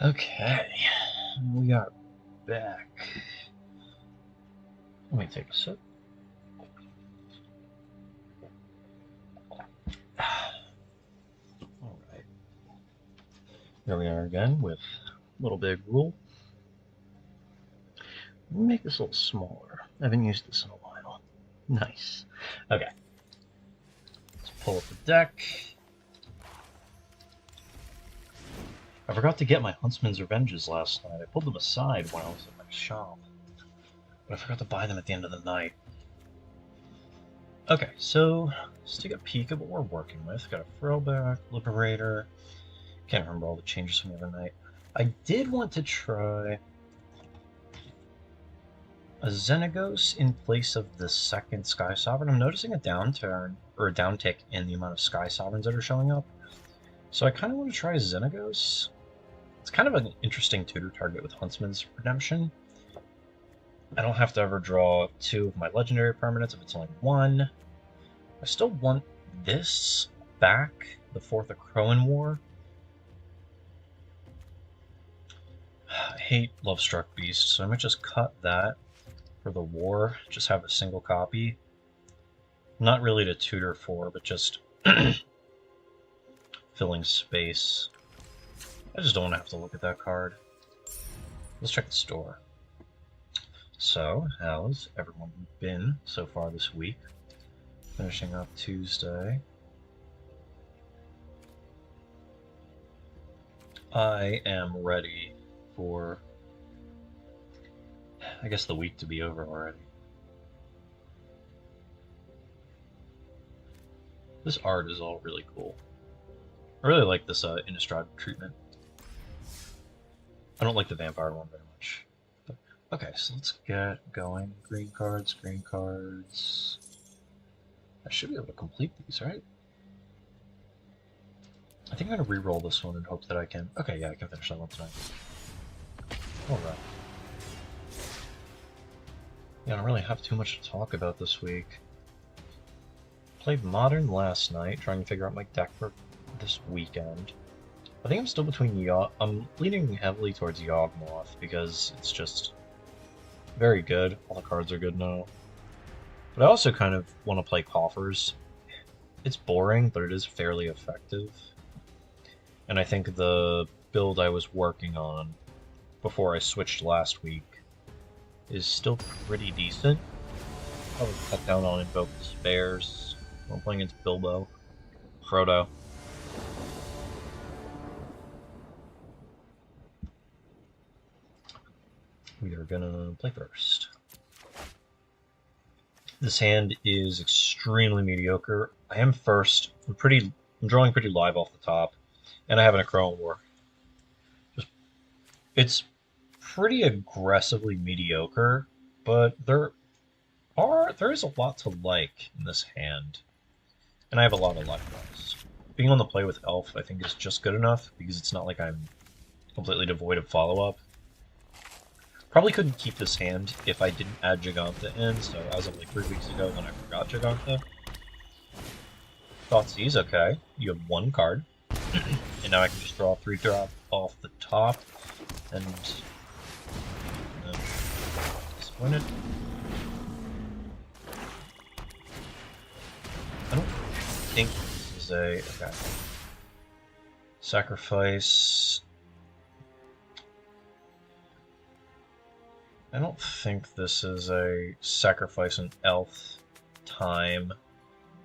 Okay, we are back. Let me take a sip. Alright. Here we are again with a little bit of Gruul. Let me make this a little smaller. I haven't used this in a while. Nice. Okay. Let's pull up the deck. I forgot to get my Huntsman's Revenges last night. I pulled them aside when I was at my shop. But I forgot to buy them at the end of the night. Okay, so let's take a peek at what we're working with. Got a Throwback, Liberator. Can't remember all the changes from the other night. I did want to try a Xenagos in place of the second Sky Sovereign. I'm noticing a downturn, or a downtick in the amount of Sky Sovereigns that are showing up. So I kind of want to try Xenagos. It's kind of an interesting tutor target with Huntsman's Redemption. I don't have to ever draw 2 of my legendary permanents if it's only 1. I still want this back, the 4th of Crowan War. I hate Lovestruck Beast, so I might just cut that for the war. Just have a single copy. Not really to tutor for, but just filling space. I just don't want to have to look at that card. Let's check the store. So, how's everyone been so far this week? Finishing up Tuesday. I am ready for, I guess, the week to be over already. This art is all really cool. I really like this Innistrad treatment. I don't like the vampire one very much. But, okay, so let's get going. Green cards, green cards. I should be able to complete these, right? I think I'm going to re-roll this one and hope that I can... Okay, yeah, I can finish that one tonight. Alright. Yeah, I don't really have too much to talk about this week. Played Modern last night, trying to figure out my deck for this weekend. I think I'm still between I'm leaning heavily towards Yawgmoth because it's just very good. All the cards are good now. But I also kind of want to play Coffers. It's boring, but it is fairly effective. And I think the build I was working on before I switched last week is still pretty decent. Probably cut down on Invoke Despairs while playing against Bilbo. Frodo. We are gonna play first. This hand is extremely mediocre. I am first. I'm drawing pretty live off the top, and I have an Crowan War. It's pretty aggressively mediocre, but there is a lot to like in this hand, and I have a lot of life loss. Being on the play with Elf, I think, is just good enough because it's not like I'm completely devoid of follow-up. Probably couldn't keep this hand if I didn't add Giganta in, so as of like 3 weeks ago when I forgot Giganta. Thoughtseize, okay. You have 1 card. And now I can just draw 3-drop off the top. And... disappointed. I don't think this is a... okay. Sacrifice... I don't think this is a sacrifice an elf time.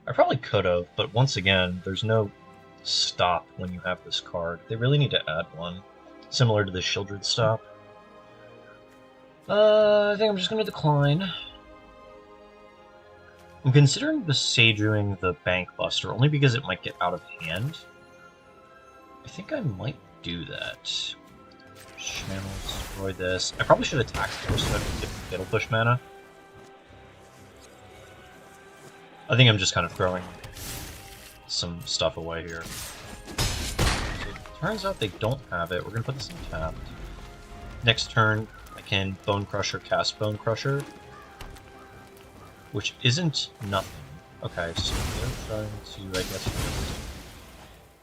I probably could have, but once again, there's no stop when you have this card. They really need to add one, similar to the Shieldred stop. I think I'm just going to decline. I'm considering besaging the Bank Buster, only because it might get out of hand. I think I might do that. Channel, destroy this. I probably should attack first so I can get Fatal Push mana. I think I'm just kind of throwing some stuff away here. So it turns out they don't have it. We're going to put this in tapped. Next turn, I can Bone Crusher, cast Bone Crusher, which isn't nothing. Okay, so they're trying to, I guess,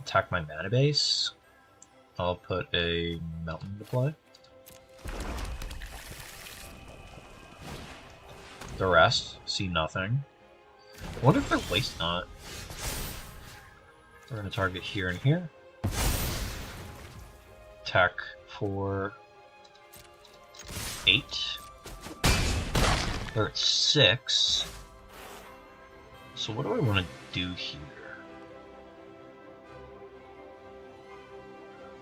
attack my mana base. I'll put a mountain to play. The rest see nothing. I wonder if they're waste not. We're going to target here and here. Attack for 8. They're at 6. So what do I want to do here?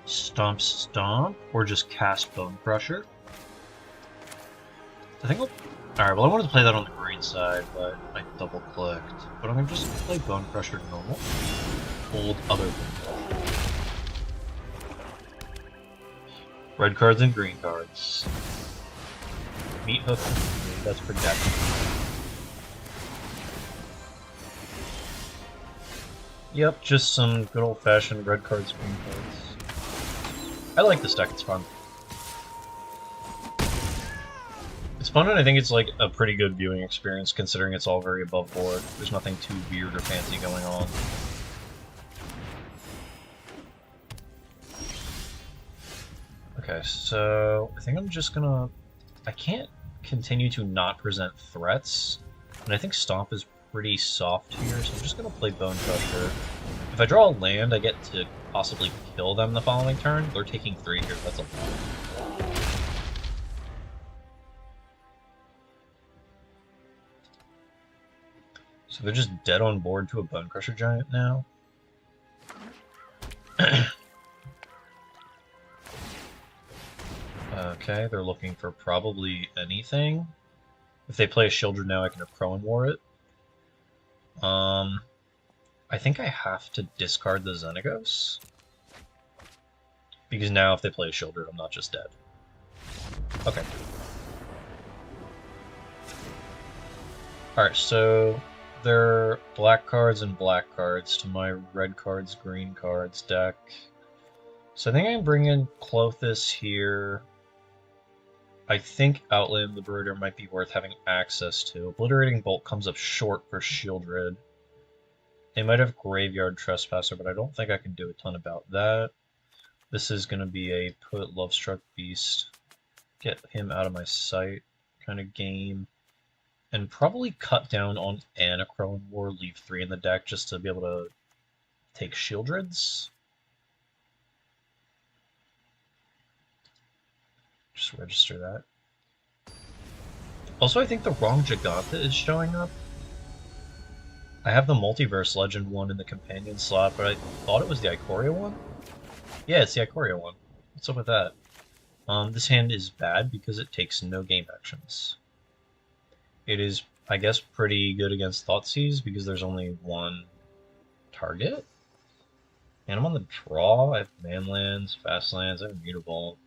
Stomp, stomp, or just cast Bone Crusher? I think I'll... Alright, well I wanted to play that on the green side, but I double-clicked. But I'm going to just play Bone Crusher normal. Hold other things. Red cards and green cards. Meat hook, that's protection. Yep, just some good old-fashioned red cards, green cards. I like this deck, it's fun. It's fun, and I think it's like a pretty good viewing experience considering it's all very above board. There's nothing too weird or fancy going on. Okay, so I think I'm just gonna... I can't continue to not present threats, and I think Stomp is pretty soft here, so I'm just gonna play Bone Crusher. If I draw a land, I get to possibly kill them the following turn. They're taking 3 here, that's a lot. So they're just dead on board to a Bone Crusher Giant now. Okay, they're looking for probably anything. If they play a Shieldred now, I can have Crowan War it. I think I have to discard the Xenagos. Because now if they play a Shieldred, I'm not just dead. Okay. Alright, so they're black cards and black cards to my red cards, green cards deck. So I think I can bring in Clothis here. I think Outland Liberator might be worth having access to. Obliterating Bolt comes up short for Shieldred. They might have Graveyard Trespasser, but I don't think I can do a ton about that. This is going to be a put Lovestruck Beast, get him out of my sight kind of game, and probably cut down on Crowan War, leave 3 in the deck just to be able to take Shieldreds. Just register that. Also, I think the wrong Giganta is showing up. I have the Multiverse Legend one in the companion slot, but I thought it was the Ikoria one? Yeah, it's the Ikoria one. What's up with that? This hand is bad because it takes no game actions. It is, I guess, pretty good against Thoughtseize because there's only one target. And I'm on the draw. I have Manlands, Fastlands, I have Mutable.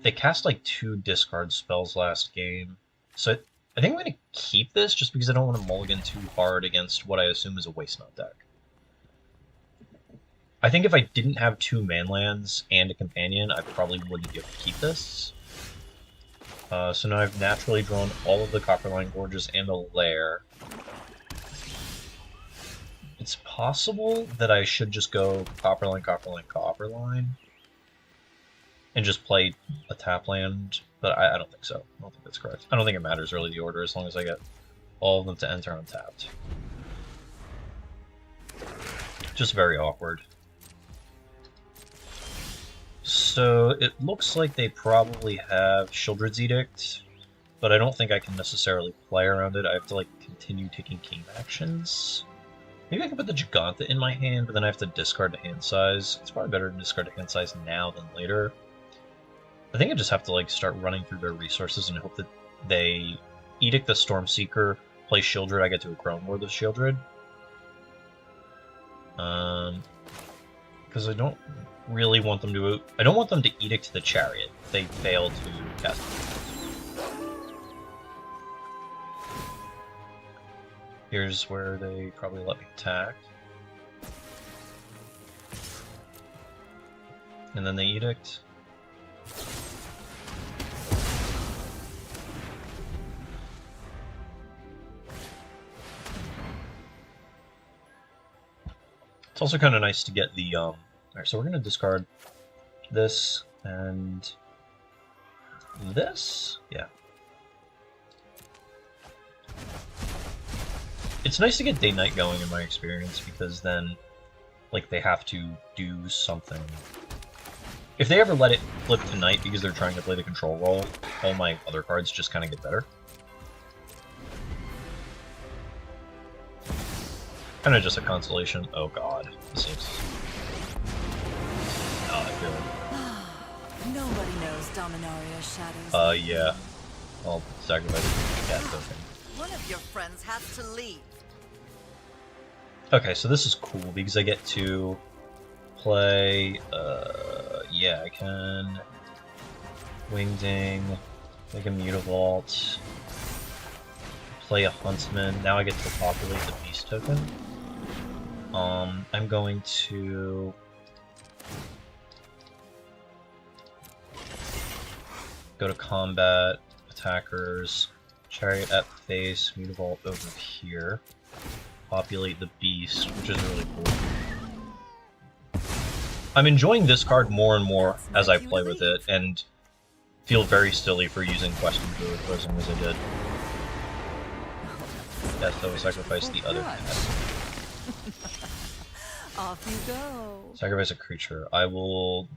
They cast like 2 discard spells last game, so I think I'm going to keep this just because I don't want to mulligan too hard against what I assume is a Waste Not deck. I think if I didn't have 2 Manlands and a Companion, I probably wouldn't be able to keep this. So now I've naturally drawn all of the Copperline Gorges and a Lair. It's possible that I should just go Copperline, Copperline, Copperline, and just play a tap land, but I don't think so. I don't think that's correct. I don't think it matters really the order as long as I get all of them to enter untapped. Just very awkward. So it looks like they probably have Shieldred's Edict, but I don't think I can necessarily play around it. I have to like continue taking game actions. Maybe I can put the Giganta in my hand, but then I have to discard the hand size. It's probably better to discard the hand size now than later. I think I just have to like start running through their resources and hope that they Edict the Stormseeker, play Shieldred, I get to a Crowan War the Shieldred. Because I don't really want them to... I don't want them to Edict the Chariot if they fail to cast it. Here's where they probably let me attack. And then they Edict. It's also kind of nice to get the Alright, so we're going to discard this and this? Yeah. It's nice to get day-night going in my experience, because then, like, they have to do something. If they ever let it flip to night because they're trying to play the control role, all my other cards just kind of get better. Kind of just a consolation. Oh god, this seems not good. Nobody knows Dominaria's shadows. Yeah. I'll sacrifice the cat token. One of your friends has to leave. Okay, so this is cool because I get to play, yeah, I can Wingding, make a Mutavault, play a Huntsman. Now I get to populate the Beast token. I'm going to go to combat, attackers, Chariot at face, Mutavault over here, populate the Beast, which is really cool. I'm enjoying this card more and more as I play with it, and feel very silly for using Question Druid as long as I did. Yes, I will sacrifice the other cat. Off you go. Sacrifice a creature. I will...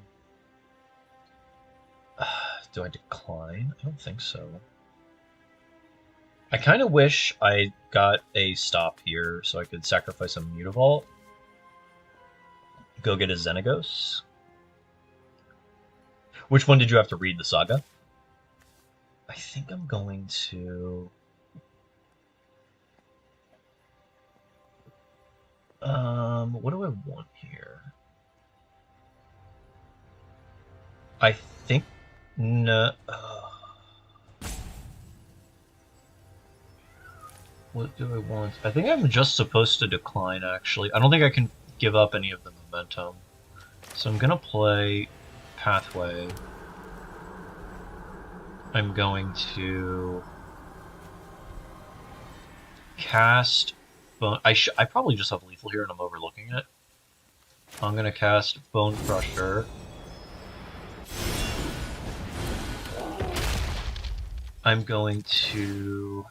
do I decline? I don't think so. I kind of wish I got a stop here so I could sacrifice a Mutavault. Go get a Xenagos. Which one did you have to read, the Saga? I think I'm going to... what do I want here? I think... No... what do I want? I think I'm just supposed to decline, actually. I don't think I can give up any of the momentum. So I'm gonna play Pathway. I'm going to cast Bone. I probably just have Lethal here and I'm overlooking it. I'm gonna cast Bone Crusher. I'm going to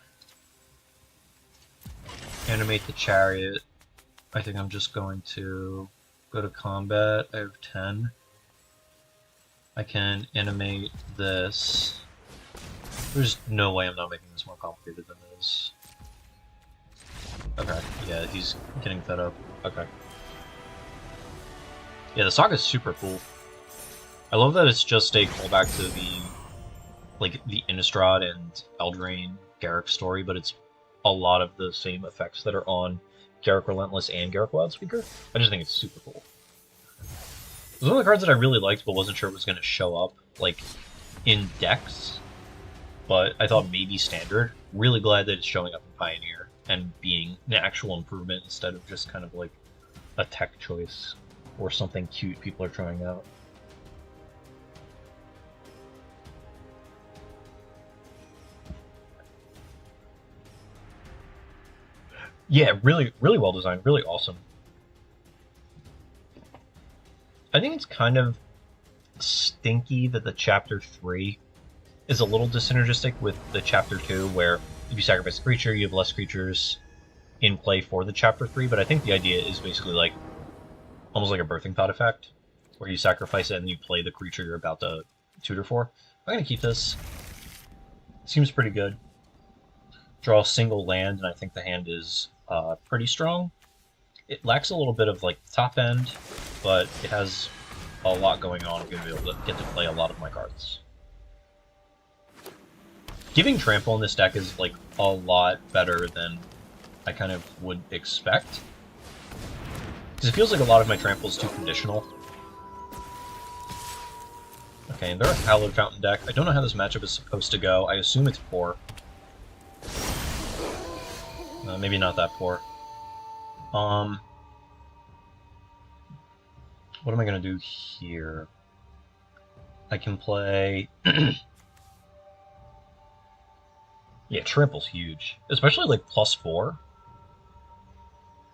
animate the Chariot. I think I'm just going to go to combat. I have 10. I can animate this. There's no way I'm not making this more complicated than it is. Okay, yeah, he's getting fed up. Okay. Yeah, the Saga's super cool. I love that it's just a callback to the Innistrad and Eldraine Garruk story, but it's a lot of the same effects that are on Garruk Relentless and Garruk Wildspeaker. I just think it's super cool. It was one of the cards that I really liked, but wasn't sure it was going to show up, like, in decks. But I thought maybe Standard. Really glad that it's showing up in Pioneer and being an actual improvement instead of just kind of like a tech choice or something cute people are trying out. Yeah, really, really well designed, really awesome. I think it's kind of stinky that the Chapter 3 is a little dissynergistic with the Chapter 2, where if you sacrifice a creature, you have less creatures in play for the Chapter 3, but I think the idea is basically like, almost like a Birthing Pod effect, where you sacrifice it and you play the creature you're about to tutor for. I'm going to keep this. Seems pretty good. Draw a single land, and I think the hand is pretty strong. It lacks a little bit of like top end, but it has a lot going on. I'm going to be able to get to play a lot of my cards. Giving Trample in this deck is like a lot better than I kind of would expect. Because it feels like a lot of my Trample is too conditional. Okay, and they're a Hallowed Fountain deck. I don't know how this matchup is supposed to go. I assume it's poor. Maybe not that poor. What am I going to do here? I can play... Yeah, Trample's huge. Especially like +4.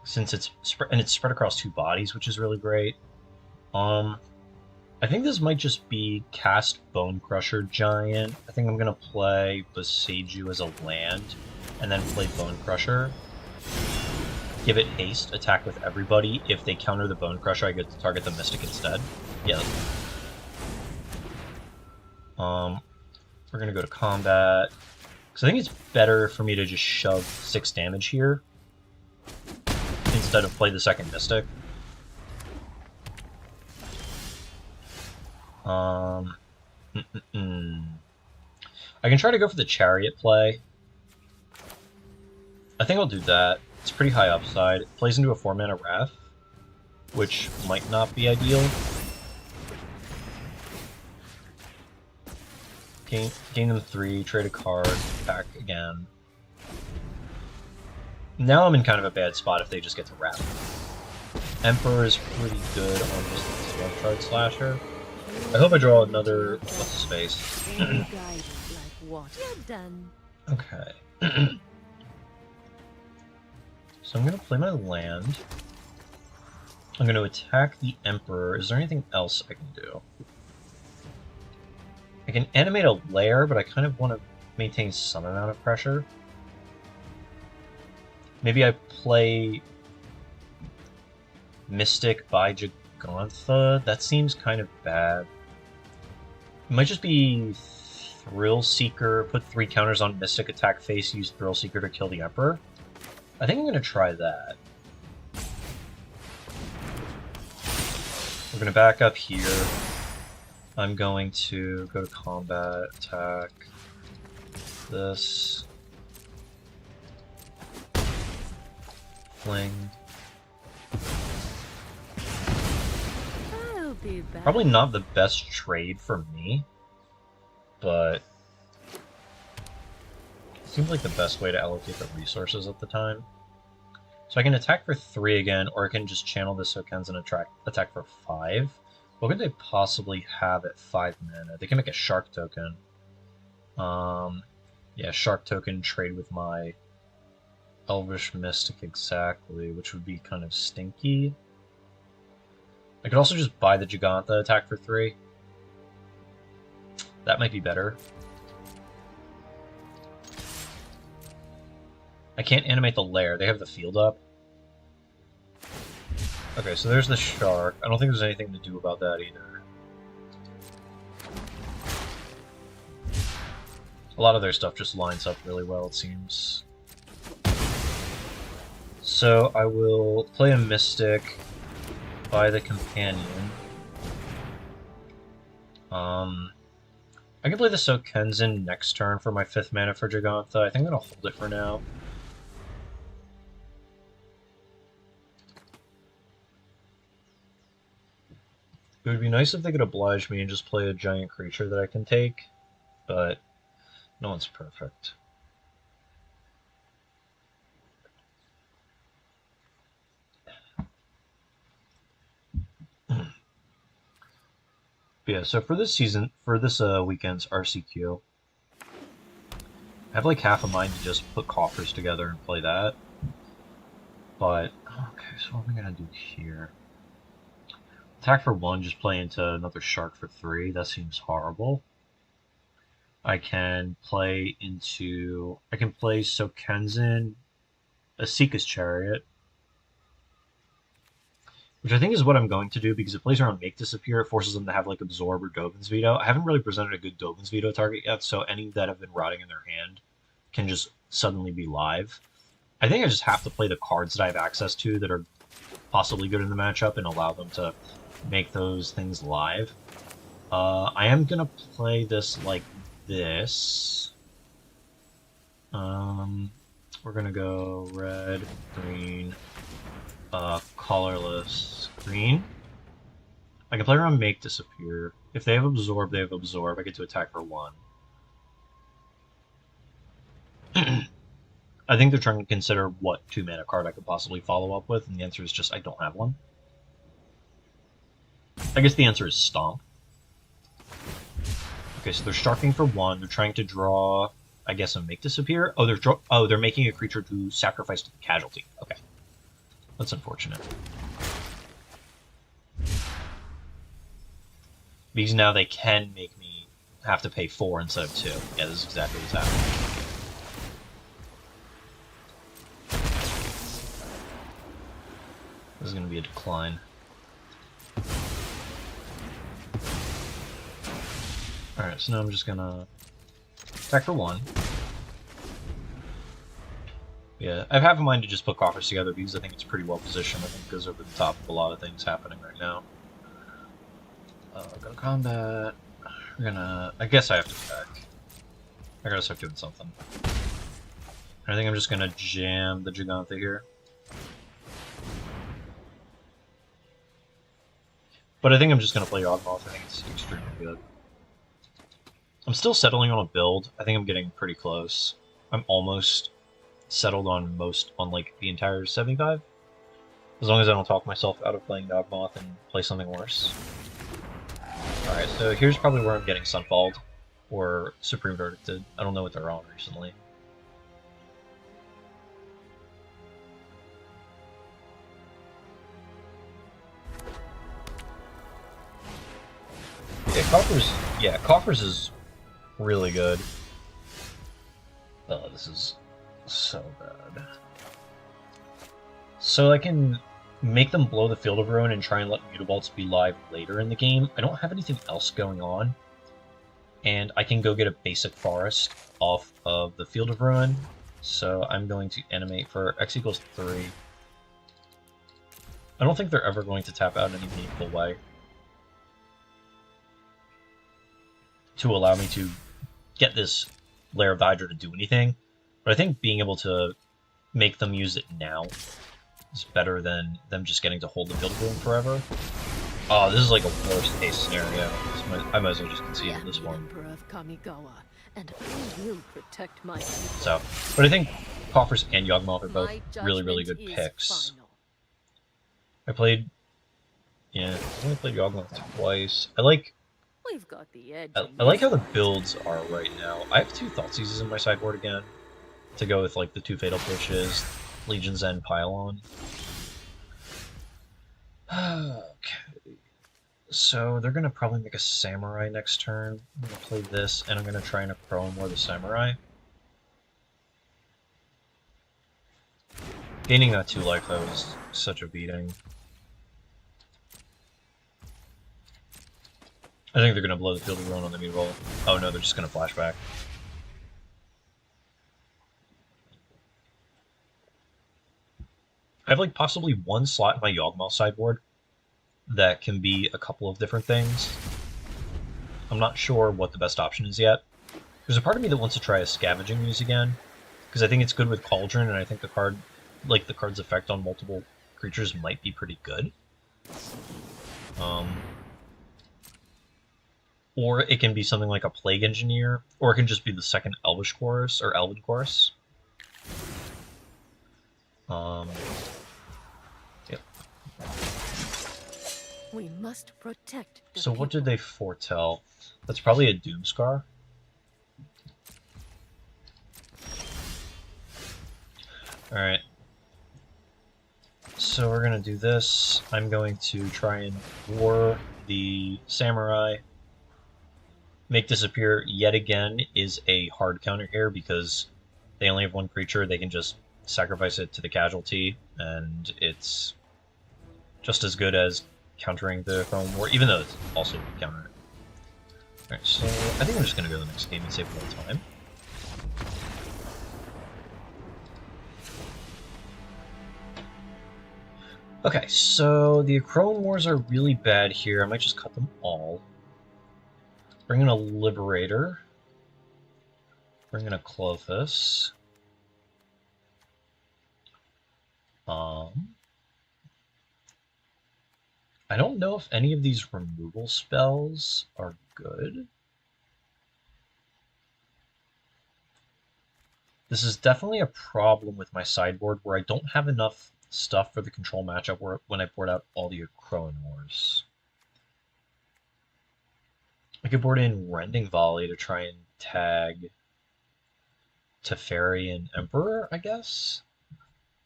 Since it's spread across 2 bodies, which is really great. I think this might just be cast Bone Crusher Giant. I think I'm gonna play Boseiju as a land, and then play Bone Crusher. Give it haste, attack with everybody. If they counter the Bone Crusher, I get to target the Mystic instead. Yeah. We're gonna go to combat. Because I think it's better for me to just shove 6 damage here instead of play the second Mystic. I can try to go for the Chariot play. I think I'll do that. It's pretty high upside. It plays into a 4-mana Wrath, which might not be ideal. Gain them 3, trade a card, back again. Now I'm in kind of a bad spot if they just get to Wrath. Emperor is pretty good on just this 1-card slasher. I hope I draw another what's his face. Okay. So I'm gonna play my land. I'm gonna attack the Emperor. Is there anything else I can do? I can animate a lair, but I kind of want to maintain some amount of pressure. Maybe I play Mystic by Gigantha. That seems kind of bad. It might just be Thrill Seeker, put 3 counters on Mystic, attack face, use Thrill Seeker to kill the Emperor. I think I'm going to try that. We're going to back up here. I'm going to go to combat, attack this. Fling. Probably not the best trade for me, but it seems like the best way to allocate the resources at the time. So I can attack for 3 again, or I can just channel the Sokens and attack for 5. What could they possibly have at 5 mana? They can make a Shark token. Yeah, Shark token, trade with my Elvish Mystic exactly, which would be kind of stinky. I could also just buy the Gigantha, attack for 3. That might be better. I can't animate the lair. They have the field up. Okay, so there's the Shark. I don't think there's anything to do about that either. A lot of their stuff just lines up really well, it seems. So I will play a Mystic, buy the Companion. I can play the Sokenzen next turn for my 5th mana for Gigantha. I think I'm going to hold it for now. It would be nice if they could oblige me and just play a giant creature that I can take, but no one's perfect. Yeah, so for this season, for this weekend's RCQ, I have like half a mind to just put coffers together and play that. But, okay, so what am I going to do here? Attack for 1, just play into another Shark for 3. That seems horrible. I can play Sokenzen, a Seeka's Chariot, which I think is what I'm going to do because it plays around Make Disappear. It forces them to have like Absorb or Dovin's Veto. I haven't really presented a good Dovin's Veto target yet, so any that have been rotting in their hand can just suddenly be live. I think I just have to play the cards that I have access to that are possibly good in the matchup and allow them to make those things live. I am going to play this like this. We're going to go red, green, colorless, green. I can play around Make Disappear. If they have Absorb, they have Absorb. I get to attack for 1. I think they're trying to consider what 2-mana card I could possibly follow up with, and the answer is just I don't have one. I guess the answer is Stomp. Okay, so they're Sharking for 1. They're trying to draw, I guess, a Make Disappear. Oh, they're making a creature to sacrifice to the Casualty. Okay, that's unfortunate. Because now they can make me have to pay 4 instead of 2. Yeah, this is exactly what's happening. This is going to be a decline. Alright, so now I'm just going to attack for 1. Yeah, I have half a mind to just put coffers together because I think it's pretty well positioned. I think it goes over the top of a lot of things happening right now. Go to combat. We're gonna... I guess I have to attack. I gotta start doing something. I think I'm just gonna jam the Giganta here. But I think I'm just gonna play Yawgmoth. I think it's extremely good. I'm still settling on a build. I think I'm getting pretty close. I'm almost settled on like the entire 75. As long as I don't talk myself out of playing Yawgmoth and play something worse. Alright, so here's probably where I'm getting Sunfalled, or Supreme Verdicted. I don't know what they're on recently. Coffers is really good. Oh, this is so bad. So I can make them blow the Field of Ruin and try and let Mutabolts be live later in the game. I don't have anything else going on. And I can go get a basic forest off of the Field of Ruin. So I'm going to animate for X equals 3. I don't think they're ever going to tap out in any meaningful way to allow me to get this Lair of the Hydra to do anything. But I think being able to make them use it now is better than them just getting to hold the Field of Ruin forever. Oh, this is like a worst case scenario. I might as well just concede on this one. And I will protect my So, but I think Coffers and Yawgmoth are both really, really good picks. I played, yeah, I only played Yawgmoth twice. I like how the builds are right now. I have 2 Thoughtseizes in my sideboard again to go with like the 2 Fatal Pushes, Legion's End Pylon. Okay. So they're gonna probably make a Samurai next turn. I'm gonna play this, and I'm gonna try and Chrome more the Samurai. Gaining that 2 life though is such a beating. I think they're gonna blow the Field of Ruin on the Mutable. Oh no, they're just gonna flashback. I have like possibly 1 slot in my Yawgmoth sideboard that can be a couple of different things. I'm not sure what the best option is yet. There's a part of me that wants to try a Scavenging Muse again, because I think it's good with Cauldron, and I think the card, like the card's effect on multiple creatures, might be pretty good. Or it can be something like a Plague Engineer, or it can just be the second Elvish Chorus, or Elven Chorus. Yep. We must protect the So what did people. they foretell? That's probably a Doomscar. Alright. So we're gonna do this. I'm going to try and war the Samurai. Make Disappear yet again is a hard counter here because they only have 1 creature. They can just sacrifice it to the casualty, and it's just as good as countering the Chrome War, even though it's also counter it. Alright, so I think I'm just gonna go to the next game and save more time. Okay, so the Chrome Wars are really bad here. I might just cut them all. Bring in a Liberator. Bring in a Clothis. I don't know if any of these removal spells are good. This is definitely a problem with my sideboard where I don't have enough stuff for the control matchup when I board out all the Crone Wars. I could board in Rending Volley to try and tag Teferi and Emperor, I guess?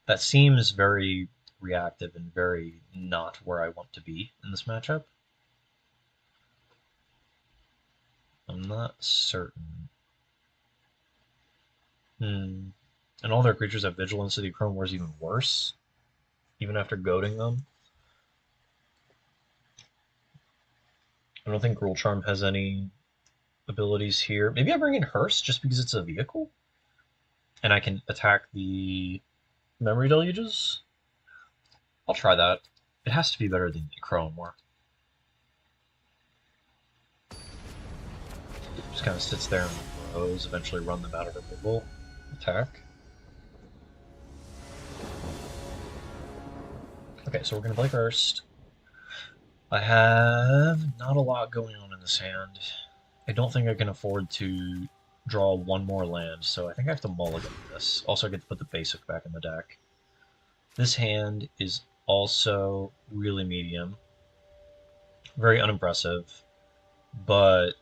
That seems very reactive and very not where I want to be in this matchup. I'm not certain. And all their creatures have vigilance, so the Chrome War's even worse, even after goading them. I don't think Gruul Charm has any abilities here. Maybe I bring in Hearse just because it's a vehicle? And I can attack the Memory Deluges? I'll try that. It has to be better than the Chrome War. Just kind of sits there and rows, eventually run them out of removal. Attack. Okay, so we're going to play first. I have not a lot going on in this hand. I don't think I can afford to draw one more land, so I think I have to mulligan this. Also, I get to put the basic back in the deck. This hand is also really medium. Very unimpressive, but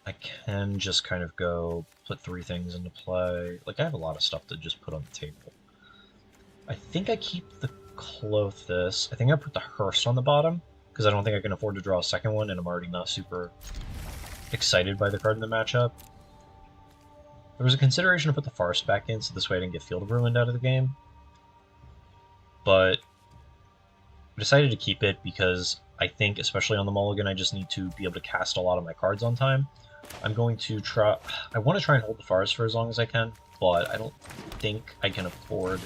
I can just kind of go put 3 things into play. Like, I have a lot of stuff to just put on the table. I think I keep the Clothis. I think I put the Hearse on the bottom, because I don't think I can afford to draw a second one, and I'm already not super excited by the card in the matchup. There was a consideration to put the Farce back in, so this way I didn't get Field of Ruined out of the game. But I decided to keep it because I think, especially on the mulligan, I just need to be able to cast a lot of my cards on time. I'm going to try... I want to try and hold the Farce for as long as I can, but I don't think I can afford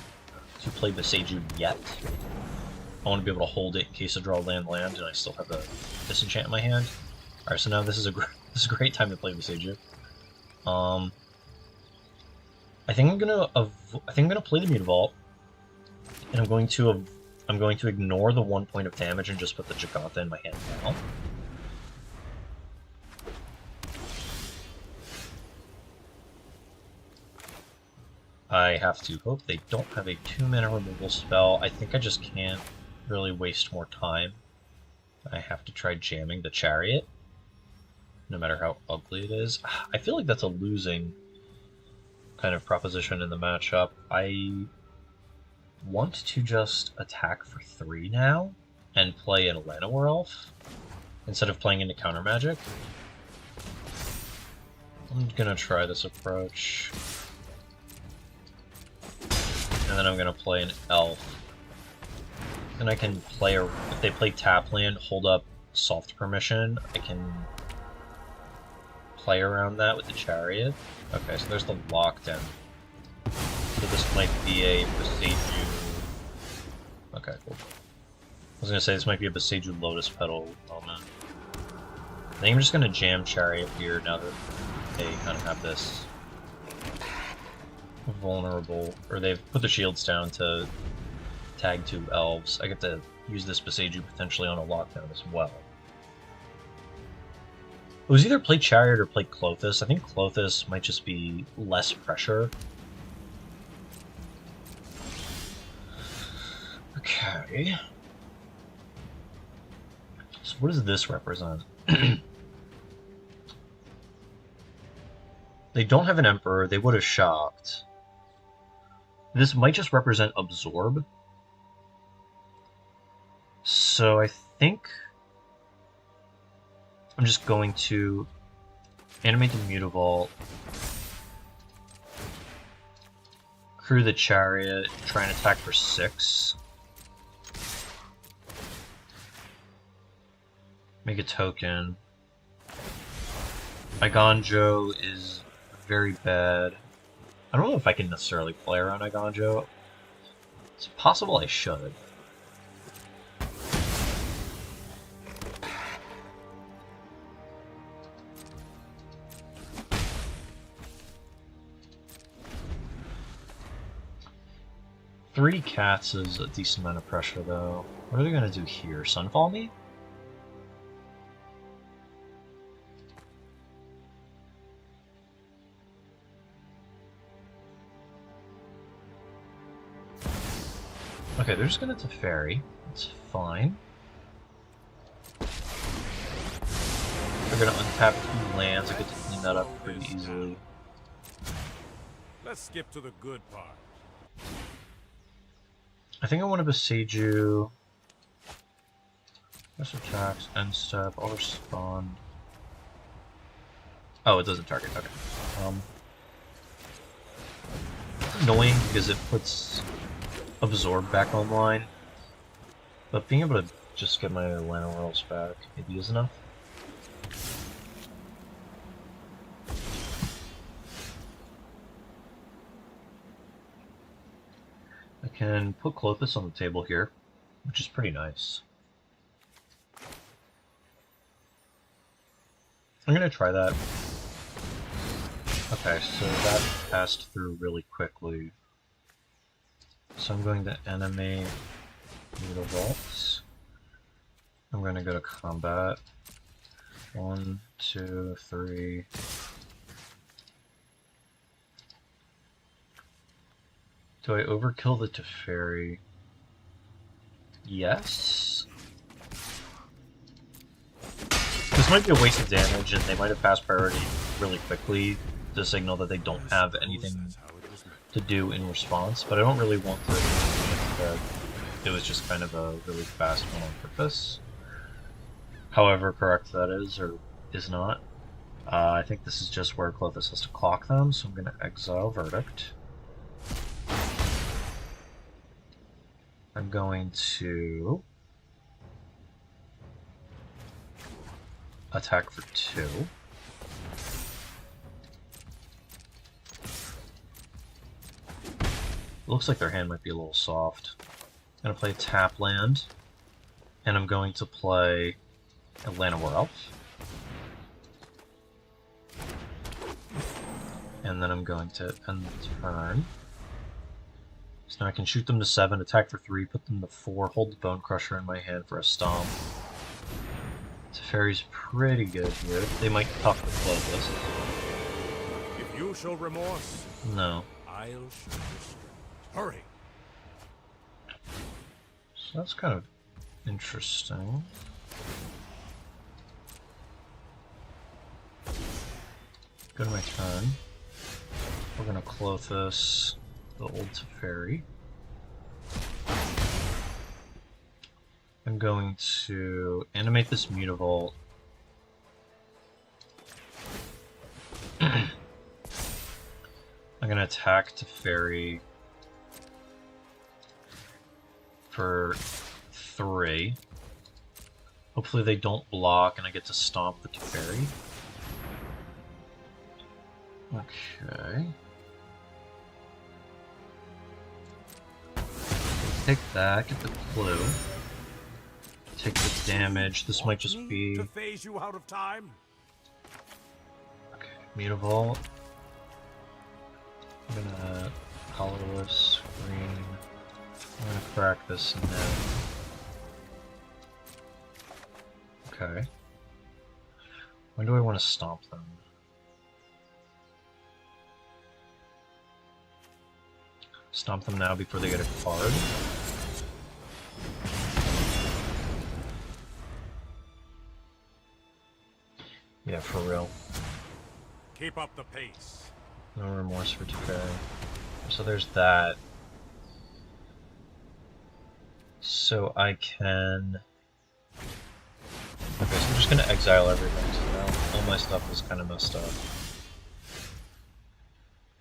to play Boseiju yet. I want to be able to hold it in case I draw land, and I still have the Disenchant in my hand. Alright, so now this is a great time to play Boseiju. I think I'm gonna play the Mutavault, and I'm going to ignore the 1 point of damage and just put the Jagantha in my hand now. I have to hope they don't have a 2-mana removal spell. I think I just can't really waste more time. I have to try jamming the Chariot, no matter how ugly it is. I feel like that's a losing kind of proposition in the matchup. I want to just attack for 3 now and play an Llanowar Elf instead of playing into counter magic. I'm gonna try this approach. And then I'm gonna play an Elf. And I can play, if they play tap land, hold up soft permission, I can play around that with the Chariot. Okay, so there's the lockdown. So this might be a Boseiju. Okay, cool. I was gonna say this might be a Boseiju Lotus Petal moment. I think I'm just gonna jam Chariot here now that they kind of have this vulnerable, or they've put the shields down to tag 2 elves. I get to use this Boseiju potentially on a lockdown as well. It was either play Chariot or play Clothis. I think Clothis might just be less pressure. Okay. So what does this represent? They don't have an Emperor. They would have shocked. This might just represent Absorb. So I think I'm just going to animate the Mutavault, crew the Chariot, try and attack for 6. Make a token. Iganjo is very bad. I don't know if I can necessarily play around Iganjo. It's possible I should. Three cats is a decent amount of pressure, though. What are they going to do here? Sunfall me? Okay, they're just going to Teferi. It's fine. They're going to untap 2 lands. I get to clean that up pretty easily. Let's skip to the good part. I think I want to Boseiju. This attacks, end step, I'll respond. Oh, it doesn't target. Okay. It's annoying because it puts Absorb back online, but being able to just get my Lana Whirls back maybe is enough. I can put Clothis on the table here, which is pretty nice. I'm gonna try that. Okay, so that passed through really quickly. So I'm going to animate Needle Vaults. I'm going to go to combat. 1, 2, 3. Do I overkill the Teferi? Yes. This might be a waste of damage, and they might have passed priority really quickly to signal that they don't have anything to do in response, but I don't really want to think that it was just kind of a really fast one on purpose. However correct that is, or is not. I think this is just where Clothis has to clock them, so I'm going to exile Verdict. I'm going to attack for 2. Looks like their hand might be a little soft. I'm going to play a tap land, and I'm going to play Atlanta War Elf. And then I'm going to end the turn. So now I can shoot them to 7, attack for 3, put them to 4, hold the Bone Crusher in my hand for a stomp. Teferi's pretty good here. They might talk with Clothis. If you show remorse, no. I'll show restraint. Hurry! So that's kind of interesting. Go to my turn. We're gonna Clothis the old Teferi. I'm going to animate this Mutavault. I'm gonna attack Teferi for 3. Hopefully they don't block and I get to stomp the Teferi. Okay. Take that, get the clue. Take the damage. This might just be... to phase you out of time? Okay, Mutavault. I'm gonna colorless, green. I'm gonna crack this and then... Okay. When do I want to stomp them? Stomp them now before they get a card. Yeah, for real. Keep up the pace. No remorse for Teferi. So there's that. So I can... Okay, so I'm just gonna exile everything, so now all my stuff is kind of messed up.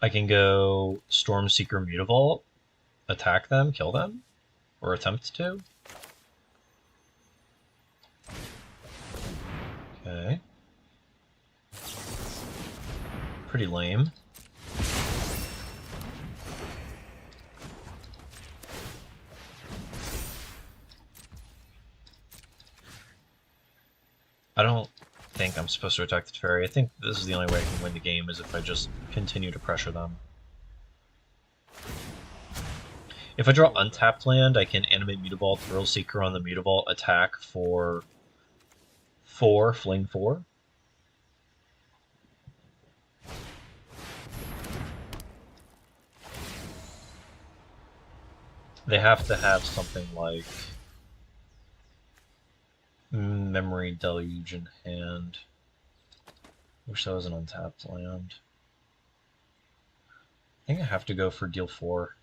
I can go Stormseeker Mutavault, attack them, kill them, or attempt to. Okay. Pretty lame. I don't think I'm supposed to attack the Teferi. I think this is the only way I can win the game is if I just continue to pressure them. If I draw untapped land, I can animate Mutavault, Thrill Seeker on the Mutavault, attack for 4, fling 4. They have to have something like Memory Deluge in hand. Wish that was an untapped land. I think I have to go for deal 4.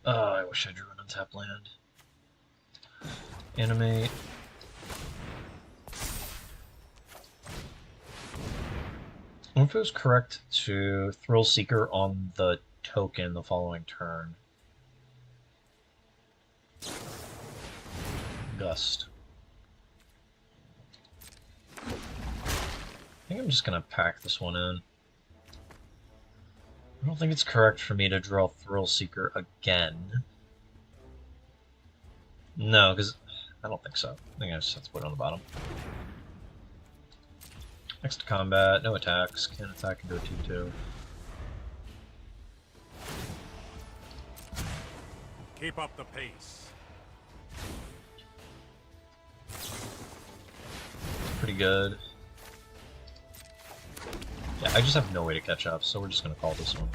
I wish I drew an untapped land. Animate. I wonder if it was correct to Thrill Seeker on the token the following turn. Gust. I think I'm just gonna pack this one in. I don't think it's correct for me to draw Thrill Seeker again. No, because I don't think so. I think I just have to put it on the bottom. Next to combat, no attacks, can't attack and go 2-2. Keep up the pace. Pretty good. Yeah, I just have no way to catch up, so we're just gonna call this one.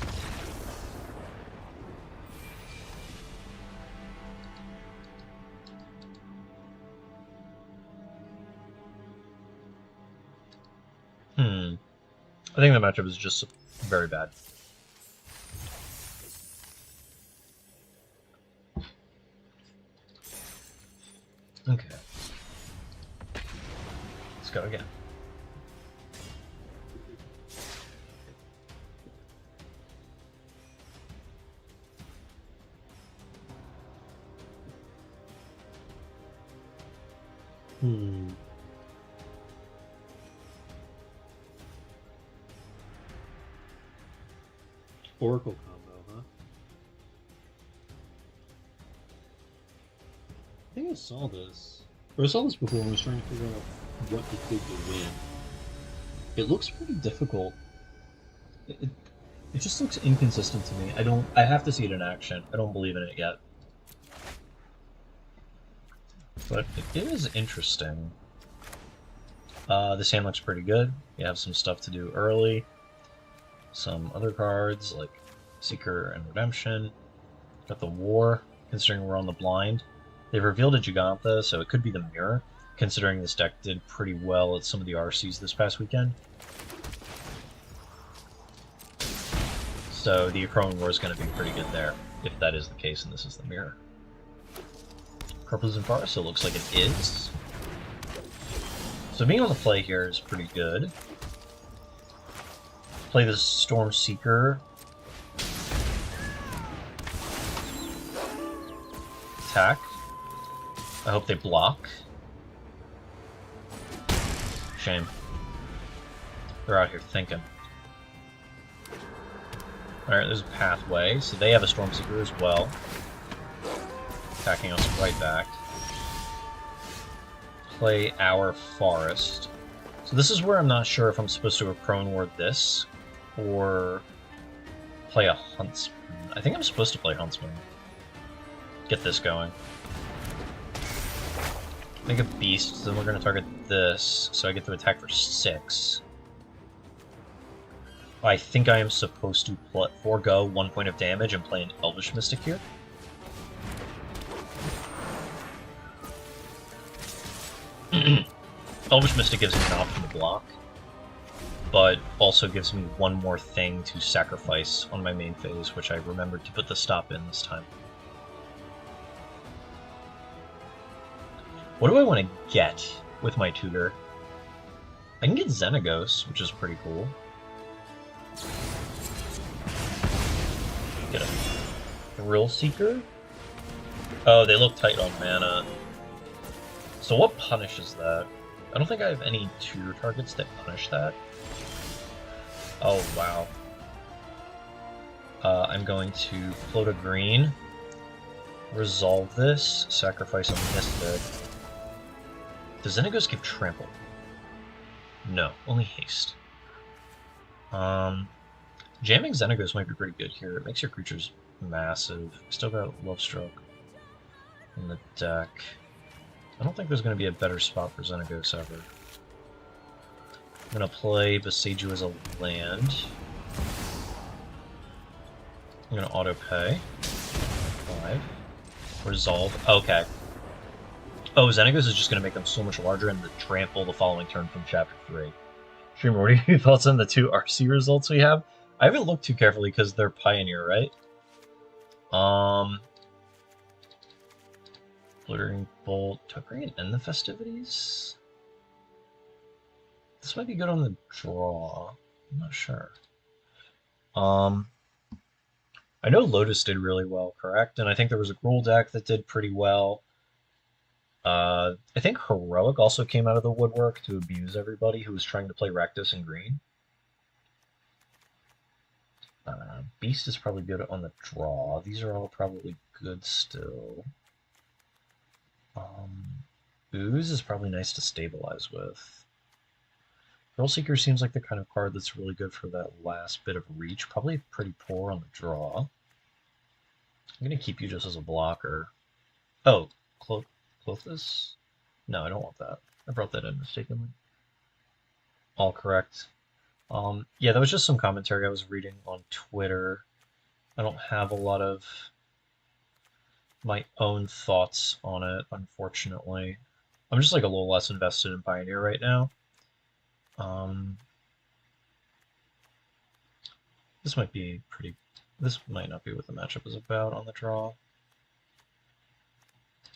I think the matchup is just very bad. Okay. Let's go again. Oracle combo, huh? I think I saw this. Or I saw this before when I was trying to figure out what to do to win. It looks pretty difficult. It just looks inconsistent to me. I have to see it in action. I don't believe in it yet. But it is interesting. This hand looks pretty good. You have some stuff to do early. Some other cards like Seeker and Redemption. Got the War, considering we're on the blind. They've revealed a Gigantha, so it could be the Mirror, considering this deck did pretty well at some of the RCs this past weekend. So the Acroan War is going to be pretty good there, if that is the case and this is the Mirror. Purples and Forest, so it looks like it is. So being able to play here is pretty good. Play the Storm Seeker. Attack. I hope they block. Shame. They're out here thinking. Alright, there's a pathway, so they have a Storm Seeker as well. Attacking us right back. Play our Forest. So this is where I'm not sure if I'm supposed to Acroan Ward this, or play a Huntsman. I think I'm supposed to play Huntsman. Get this going. Make a Beast, then we're going to target this, so I get to attack for 6. I think I am supposed to forego 1 point of damage and play an Elvish Mystic here. Elvish Mystic gives me an option to block, but also gives me one more thing to sacrifice on my main phase, which I remembered to put the stop in this time. What do I want to get with my tutor? I can get Xenagos, which is pretty cool. Get a Thrill Seeker? Oh, they look tight on mana. So what punishes that? I don't think I have any tutor targets that punish that. Oh, wow. I'm going to float a green, resolve this, sacrifice a Mystic. Does Xenagos give Trample? No, only Haste. Jamming Xenagos might be pretty good here. It makes your creatures massive. Still got Lovestruck in the deck. I don't think there's going to be a better spot for Xenagos ever. I'm going to play Boseiju as a land. I'm going to auto-pay. 5. Resolve. Okay. Oh, Xenagos is just going to make them so much larger and the trample the following turn from Chapter 3. Streamer, what are your thoughts on the 2 RC results we have? I haven't looked too carefully because they're Pioneer, right? Glittering Bolt. Do I bring it in the festivities? This might be good on the draw. I'm not sure. I know Lotus did really well, correct? And I think there was a Gruul deck that did pretty well. I think Heroic also came out of the woodwork to abuse everybody who was trying to play Rectus in green. Beast is probably good on the draw. These are all probably good still. Ooze is probably nice to stabilize with. Thrill Seeker seems like the kind of card that's really good for that last bit of reach. Probably pretty poor on the draw. I'm going to keep you just as a blocker. Oh, Clothis? No, I don't want that. I brought that in mistakenly. All correct. Yeah, that was just some commentary I was reading on Twitter. I don't have a lot of my own thoughts on it, unfortunately. I'm just like a little less invested in Pioneer right now. This might be pretty... This might not be what the matchup is about on the draw.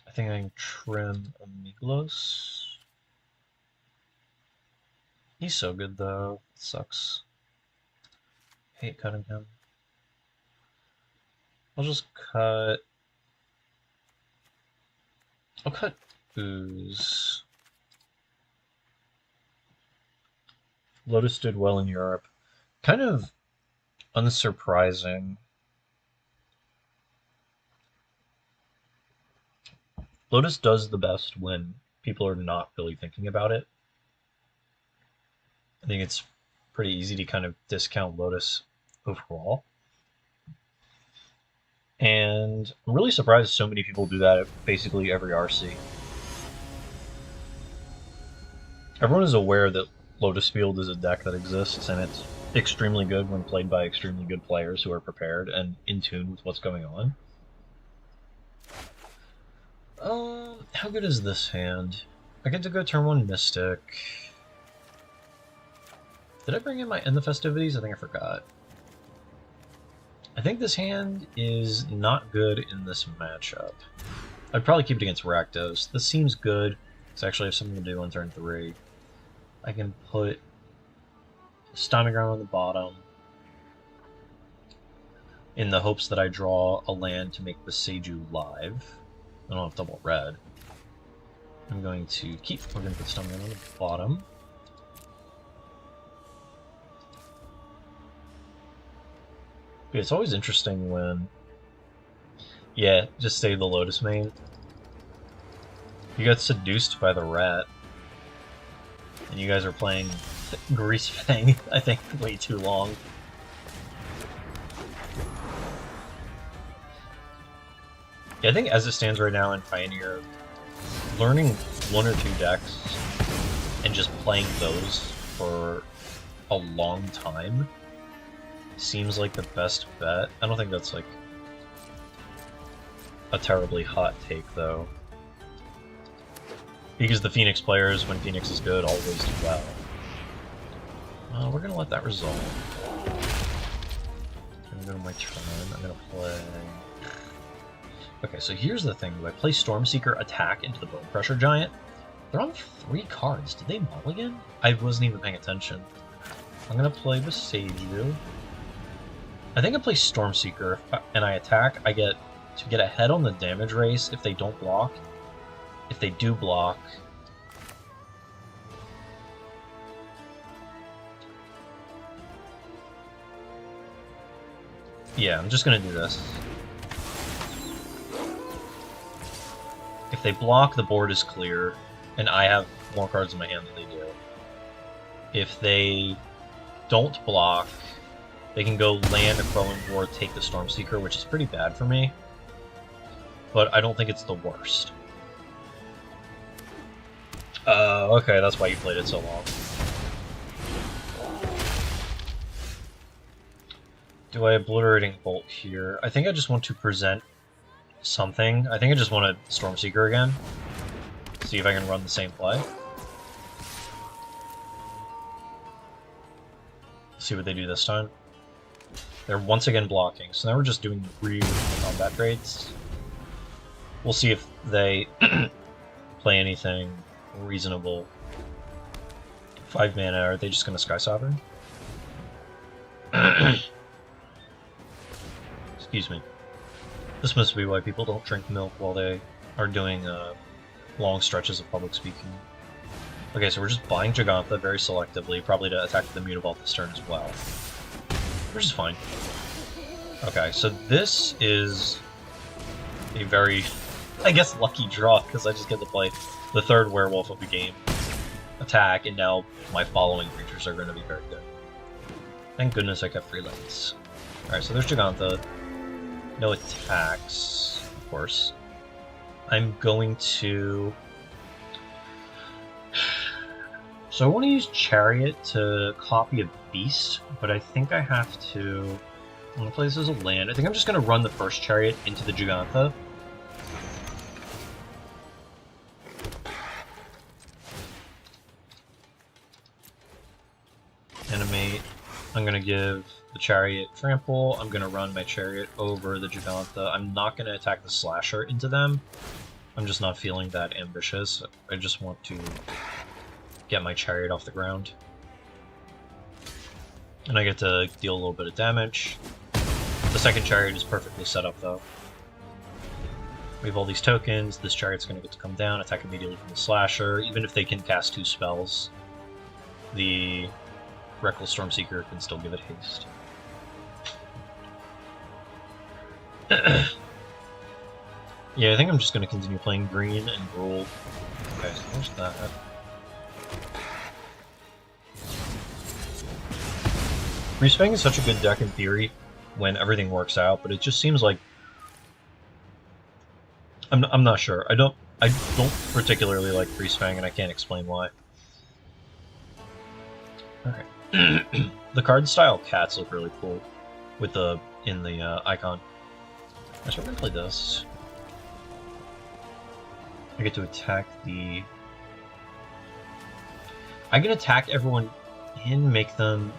I think I can trim Amiglos. He's so good though. It sucks. Hate cutting him. I'll just cut... I'll cut Ooze. Lotus did well in Europe. Kind of unsurprising. Lotus does the best when people are not really thinking about it. I think it's pretty easy to kind of discount Lotus overall. And I'm really surprised so many people do that at basically every RC. Everyone is aware that Lotus Field is a deck that exists, and it's extremely good when played by extremely good players who are prepared and in tune with what's going on. How good is this hand? I get to go turn 1 Mystic. Did I bring in my End the Festivities? I think I forgot. I think this hand is not good in this matchup. I'd probably keep it against Rakdos. This seems good. It's actually have something to do on turn 3. I can put Stomping Ground on the bottom in the hopes that I draw a land to make the Seiju live. I don't have double red. I'm going to keep. We're going to put Stomping Ground on the bottom. But it's always interesting when, yeah, just say the Lotus main. You got seduced by the rat, and you guys are playing Grease Fang, I think, way too long. Yeah, I think as it stands right now in Pioneer, learning 1 or 2 decks and just playing those for a long time seems like the best bet. I don't think that's like a terribly hot take though. Because the Phoenix players, when Phoenix is good, always do well. We're gonna let that resolve. I'm gonna go to my turn. I'm gonna play... Okay, so here's the thing. Do I play Stormseeker attack into the Bone Crusher Giant? They're on 3 cards. Did they mulligan? I wasn't even paying attention. I'm gonna play the Seiju. I think I play Stormseeker, and I attack. I get to get ahead on the damage race if they don't block. If they do block... Yeah, I'm just gonna do this. If they block, the board is clear, and I have more cards in my hand than they do. If they don't block, they can go land a Crowing Board, take the Stormseeker, which is pretty bad for me. But I don't think it's the worst. Okay, that's why you played it so long. Do I Obliterating Bolt here? I think I just want to present something. I think I just want to Stormseeker again. See if I can run the same play. See what they do this time. They're once again blocking, so now we're just doing real combat grades. We'll see if they play anything reasonable. 5 mana, are they just gonna Sky Sovereign? Excuse me. This must be why people don't drink milk while they are doing long stretches of public speaking. Okay, so we're just buying Gigantha very selectively, probably to attack the Mutavault this turn as well. Which is fine. Okay, so this is a very, I guess, lucky draw, because I just get to play the third werewolf of the game. Attack, and now my following creatures are going to be very good. Thank goodness I kept free lands. Alright, so there's Gigantha. No attacks, of course. I'm going to... So I want to use Chariot to copy a Beast, but I think I have to... I'm going to play this as a land. I think I'm just going to run the first Chariot into the Gigantha. Animate. I'm going to give the Chariot Trample. I'm going to run my Chariot over the Gigantha. I'm not going to attack the Slasher into them. I'm just not feeling that ambitious. I just want to get my Chariot off the ground. And I get to deal a little bit of damage. The second Chariot is perfectly set up, though. We have all these tokens. This Chariot's going to get to come down, attack immediately from the Slasher. Even if they can cast 2 spells, the Reckless Stormseeker can still give it haste. Yeah, I think I'm just going to continue playing green and Gruul. Okay, so there's that. Respang is such a good deck in theory when everything works out, but it just seems like I'm not sure. I don't particularly like Respang, and I can't explain why. Alright. The card style cats look really cool with the icon. So we're gonna play this. I get to attack the... I can attack everyone and make them...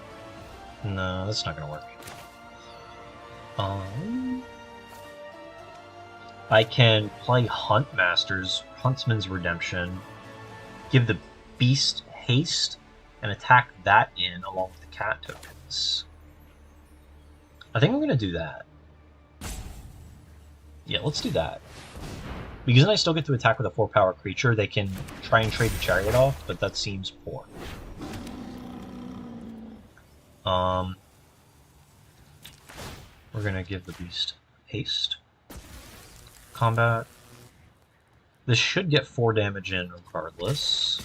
No, that's not gonna work. I can play Huntmaster's Huntsman's Redemption, give the Beast haste, and attack that in along with the cat tokens. I think I'm gonna do that. Yeah, let's do that. Because then I still get to attack with a 4-power creature. They can try and trade the Chariot off, but that seems poor. We're gonna give the Beast haste. Combat. This should get 4 damage in regardless.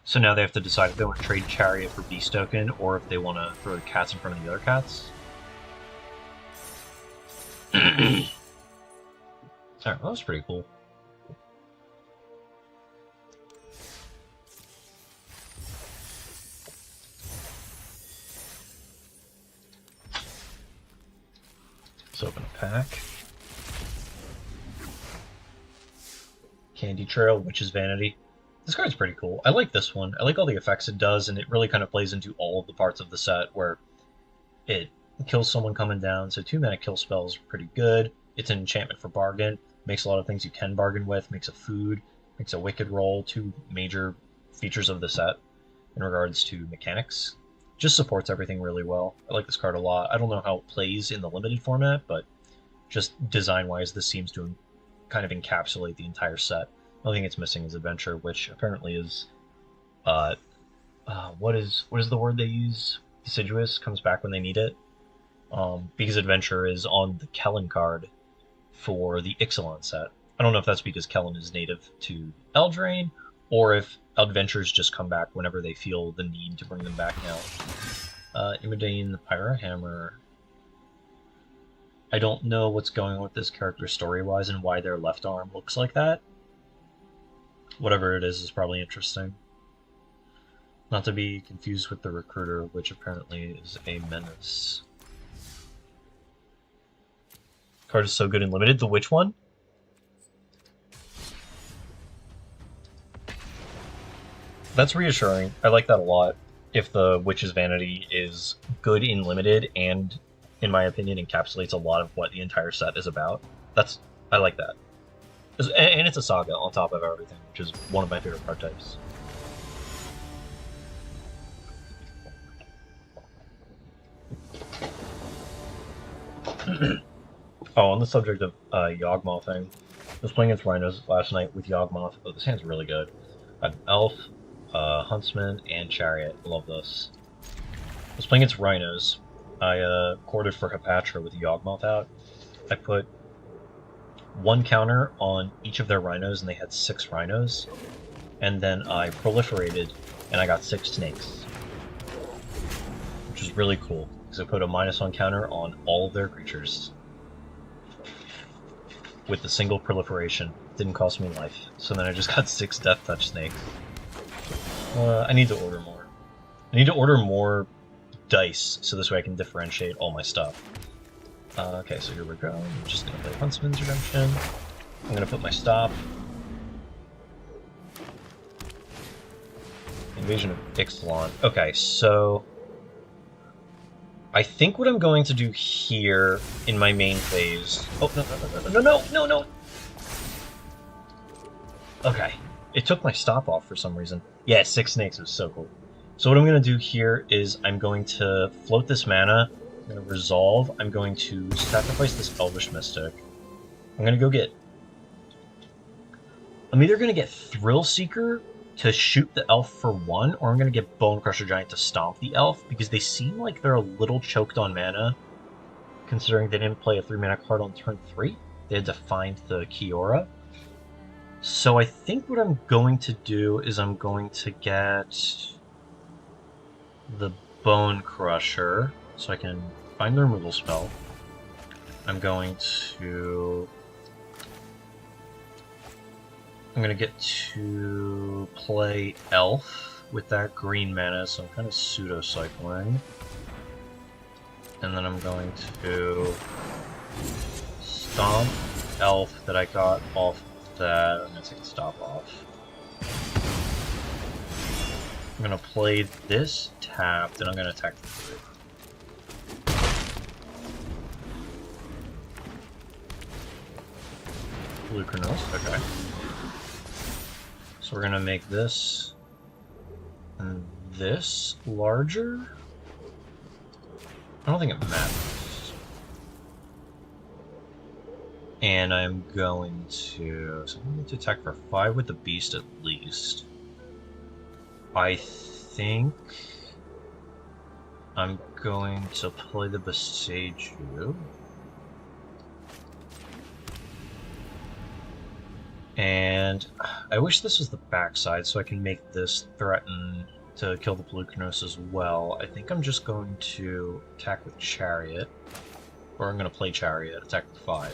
So now they have to decide if they want to trade Chariot for Beast Token, or if they want to throw the cats in front of the other cats. Alright, that was pretty cool. Let's open a pack. Candy Trail, Witch's Vanity. This card's pretty cool. I like this one. I like all the effects it does, and it really kind of plays into all of the parts of the set where it kills someone coming down, so 2-mana kill spells are pretty good. It's an enchantment for bargain. Makes a lot of things you can bargain with. Makes a food. Makes a wicked roll. 2 major features of the set in regards to mechanics. Just supports everything really well. I like this card a lot. I don't know how it plays in the limited format, but just design-wise, this seems to kind of encapsulate the entire set. The only thing it's missing is Adventure, which apparently is, what is the word they use? Deciduous comes back when they need it. Because Adventure is on the Kellen card for the Ixalan set. I don't know if that's because Kellen is native to Eldraine, or if Adventures just come back whenever they feel the need to bring them back now. Imodane the Pyrohammer. I don't know what's going on with this character story-wise and why their left arm looks like that. Whatever it is probably interesting. Not to be confused with the Recruiter, which apparently is a menace. Card is so good and limited. The which one? That's reassuring. I like that a lot. if the Witch's Vanity is good in limited and, in my opinion, encapsulates a lot of what the entire set is about. I like that. And it's a saga on top of everything, which is one of my favorite card types. Oh, on the subject of Yawgmoth thing, I was playing against Rhinos last night with Yawgmoth. Oh, this hand's really good. I have Elf, Huntsman, and Chariot. Love this. I was playing against Rhinos. I corded for Hepatra with Yawgmoth out. I put one counter on each of their Rhinos, and they had 6 Rhinos. And then I proliferated, and I got 6 snakes. Which is really cool, because I put a -1 counter on all of their creatures. With the single proliferation. Didn't cost me life. So then I just got 6 Death Touch snakes. I need to order more. I need to order more dice, so this way I can differentiate all my stuff. Okay, so here we go. I'm just going to play Huntsman's Redemption. I'm going to put my stop. Invasion of Ixalan. Okay, so I think what I'm going to do here in my main phase... Oh, no! Okay, it took my stop off for some reason. Yeah, 6 snakes was so cool. So what I'm going to do here is I'm going to float this mana, I'm going to resolve, I'm going to sacrifice this Elvish Mystic. I'm going to go get... I'm either going to get Thrill Seeker to shoot the elf for 1, or I'm going to get Bone Crusher Giant to stomp the elf, because they seem like they're a little choked on mana, considering they didn't play a 3-mana card on turn 3. They had to find the Kiora. So I think what I'm going to do is I'm going to get the Bone Crusher, so I can find the removal spell. I'm going to get to play Elf with that green mana, so I'm kind of pseudo-cycling. And then I'm going to stomp Elf that I got off that. I'm going to take a stop off. I'm going to play this tapped, and I'm going to attack the 3. Lucranos, okay. So we're going to make this and this larger. I don't think it matters. And I'm going to... So I'm going to attack for 5 with the beast at least. I think I'm going to play the Boseiju. And I wish this was the backside so I can make this threaten to kill the Pelucanos as well. I think I'm just going to attack with Chariot. Or I'm going to play Chariot, attack with 5.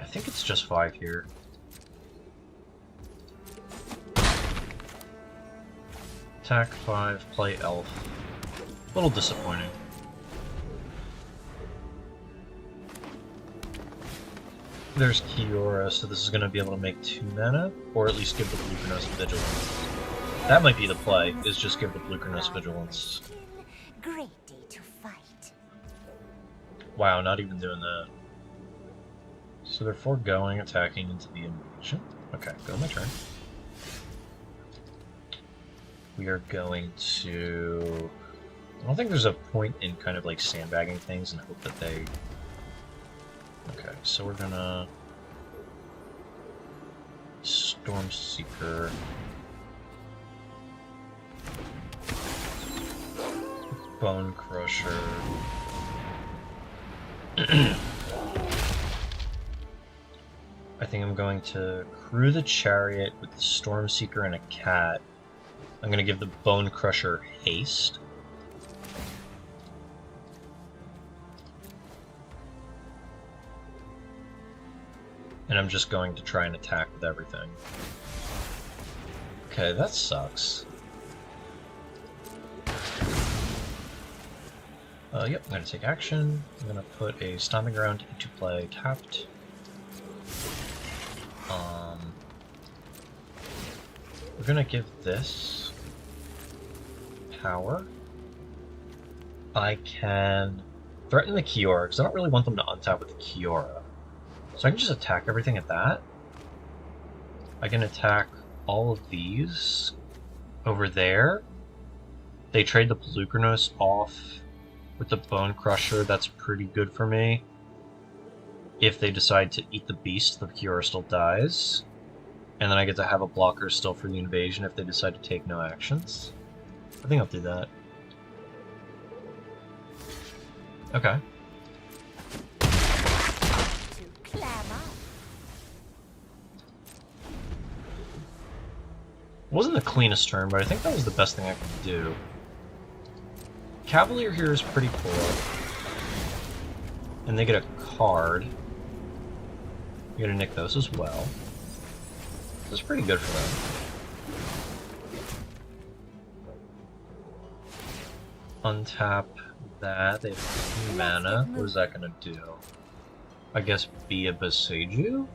I think it's just 5 here. Attack 5, play Elf. A little disappointing. There's Kiora, so this is going to be able to make 2 mana, or at least give the Pelucanos Vigilance. That might be the play, is just give the Pelucanos Vigilance. Great day to fight. Wow, not even doing that. So they're foregoing attacking into the invasion. Okay, go my turn. We are going to... I don't think there's a point in kind of like sandbagging things and hope that they... Okay, so we're gonna... Storm Seeker. Bone Crusher. I think I'm going to crew the Chariot with the Storm Seeker and a cat. I'm going to give the Bone Crusher haste. And I'm just going to try and attack with everything. Okay, that sucks. Yep, I'm going to take action. I'm going to put a Stomping Ground into play tapped. We're gonna give this power. I can threaten the Kiora, because I don't really want them to untap with the Kiora. So I can just attack everything at that. I can attack all of these over there. They trade the Pelucranos off with the Bone Crusher. That's pretty good for me. If they decide to eat the beast, the Kiora still dies. And then I get to have a blocker still for the invasion if they decide to take no actions. I think I'll do that. Okay. To clam up. Wasn't the cleanest turn, but I think that was the best thing I could do. Cavalier here is pretty cool. And they get a card. You're gonna nick those as well. This is pretty good for them. Untap that. They have 2 mana. What is that gonna do? I guess be a Boseiju?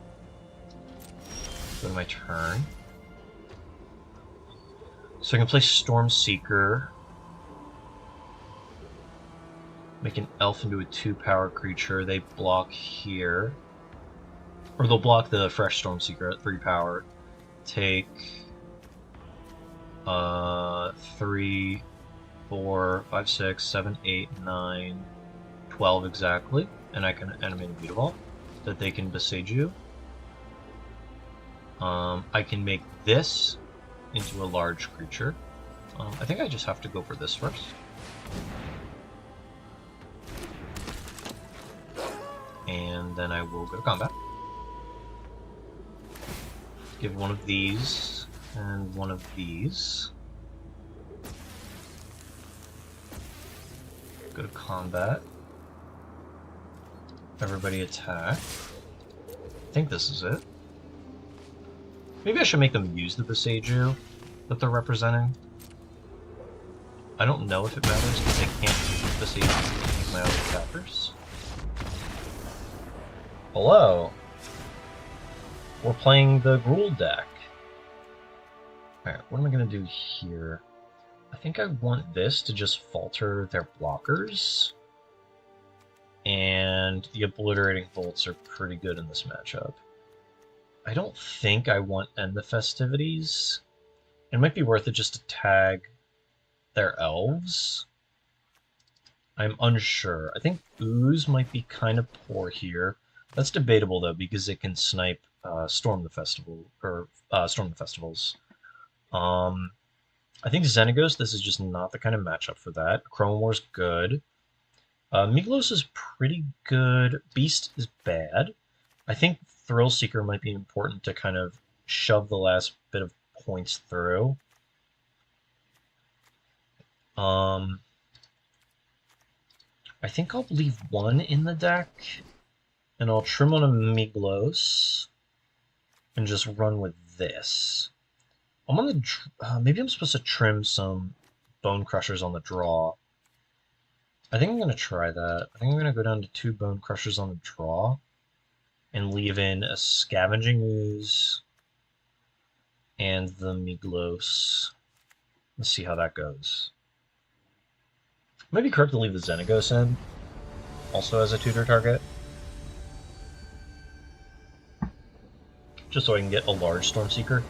Go to my turn. So I can play Stormseeker. Make an elf into a 2-power creature. They block here. Or they'll block the fresh Stormseeker at 3 power. Take 3, 4, 5, 6, 7, 8, 9, 12 exactly. And I can animate a Beautiful that they can Boseiju. I can make this into a large creature. I think I just have to go for this first. And then I will go to combat. Give one of these and one of these. Go to combat. Everybody attack. I think this is it. Maybe I should make them use the Boseiju that they're representing. I don't know if it matters because they can't use Boseiju to use my other attackers. Hello. We're playing the Gruul deck. Alright, what am I going to do here? I think I want this to just falter their blockers. And the Obliterating Bolts are pretty good in this matchup. I don't think I want End the Festivities. It might be worth it just to tag their elves. I'm unsure. I think Ooze might be kind of poor here. That's debatable though, because it can snipe Storm the Festival, or Storm the Festivals. I think Xenagos, this is just not the kind of matchup for that. Chrome War's good. Miglos is pretty good. Beast is bad. I think Thrill Seeker might be important to kind of shove the last bit of points through. I think I'll leave one in the deck, and I'll trim on a Miglos, and just run with this. I'm on the maybe I'm supposed to trim some Bone Crushers on the draw. I think I'm going to try that. I think I'm going to go down to 2 Bone Crushers on the draw, and leave in a Scavenging Ooze and the Miglos. Let's see how that goes. It might be correct to leave the Xenagos in, also as a tutor target. Just so I can get a large Stormseeker.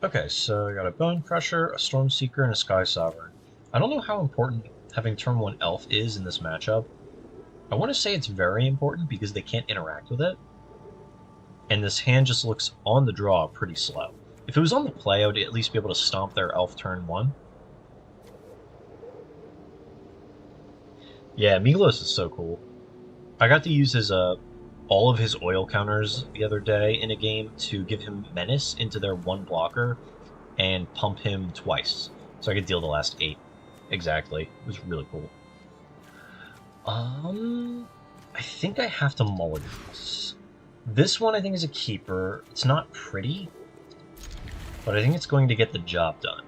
Okay, so I got a Bone Crusher, a Stormseeker, and a Sky Sovereign. I don't know how important having turn 1 Elf is in this matchup. I want to say it's very important because they can't interact with it. And this hand just looks, on the draw, pretty slow. If it was on the play, I would at least be able to stomp their Elf turn 1. Yeah, Miglos is so cool. I got to use his all of his oil counters the other day in a game to give him Menace into their 1 blocker and pump him twice. So I could deal the last 8. Exactly. It was really cool. I think I have to mulligan this. This one I think is a keeper. It's not pretty, but I think it's going to get the job done.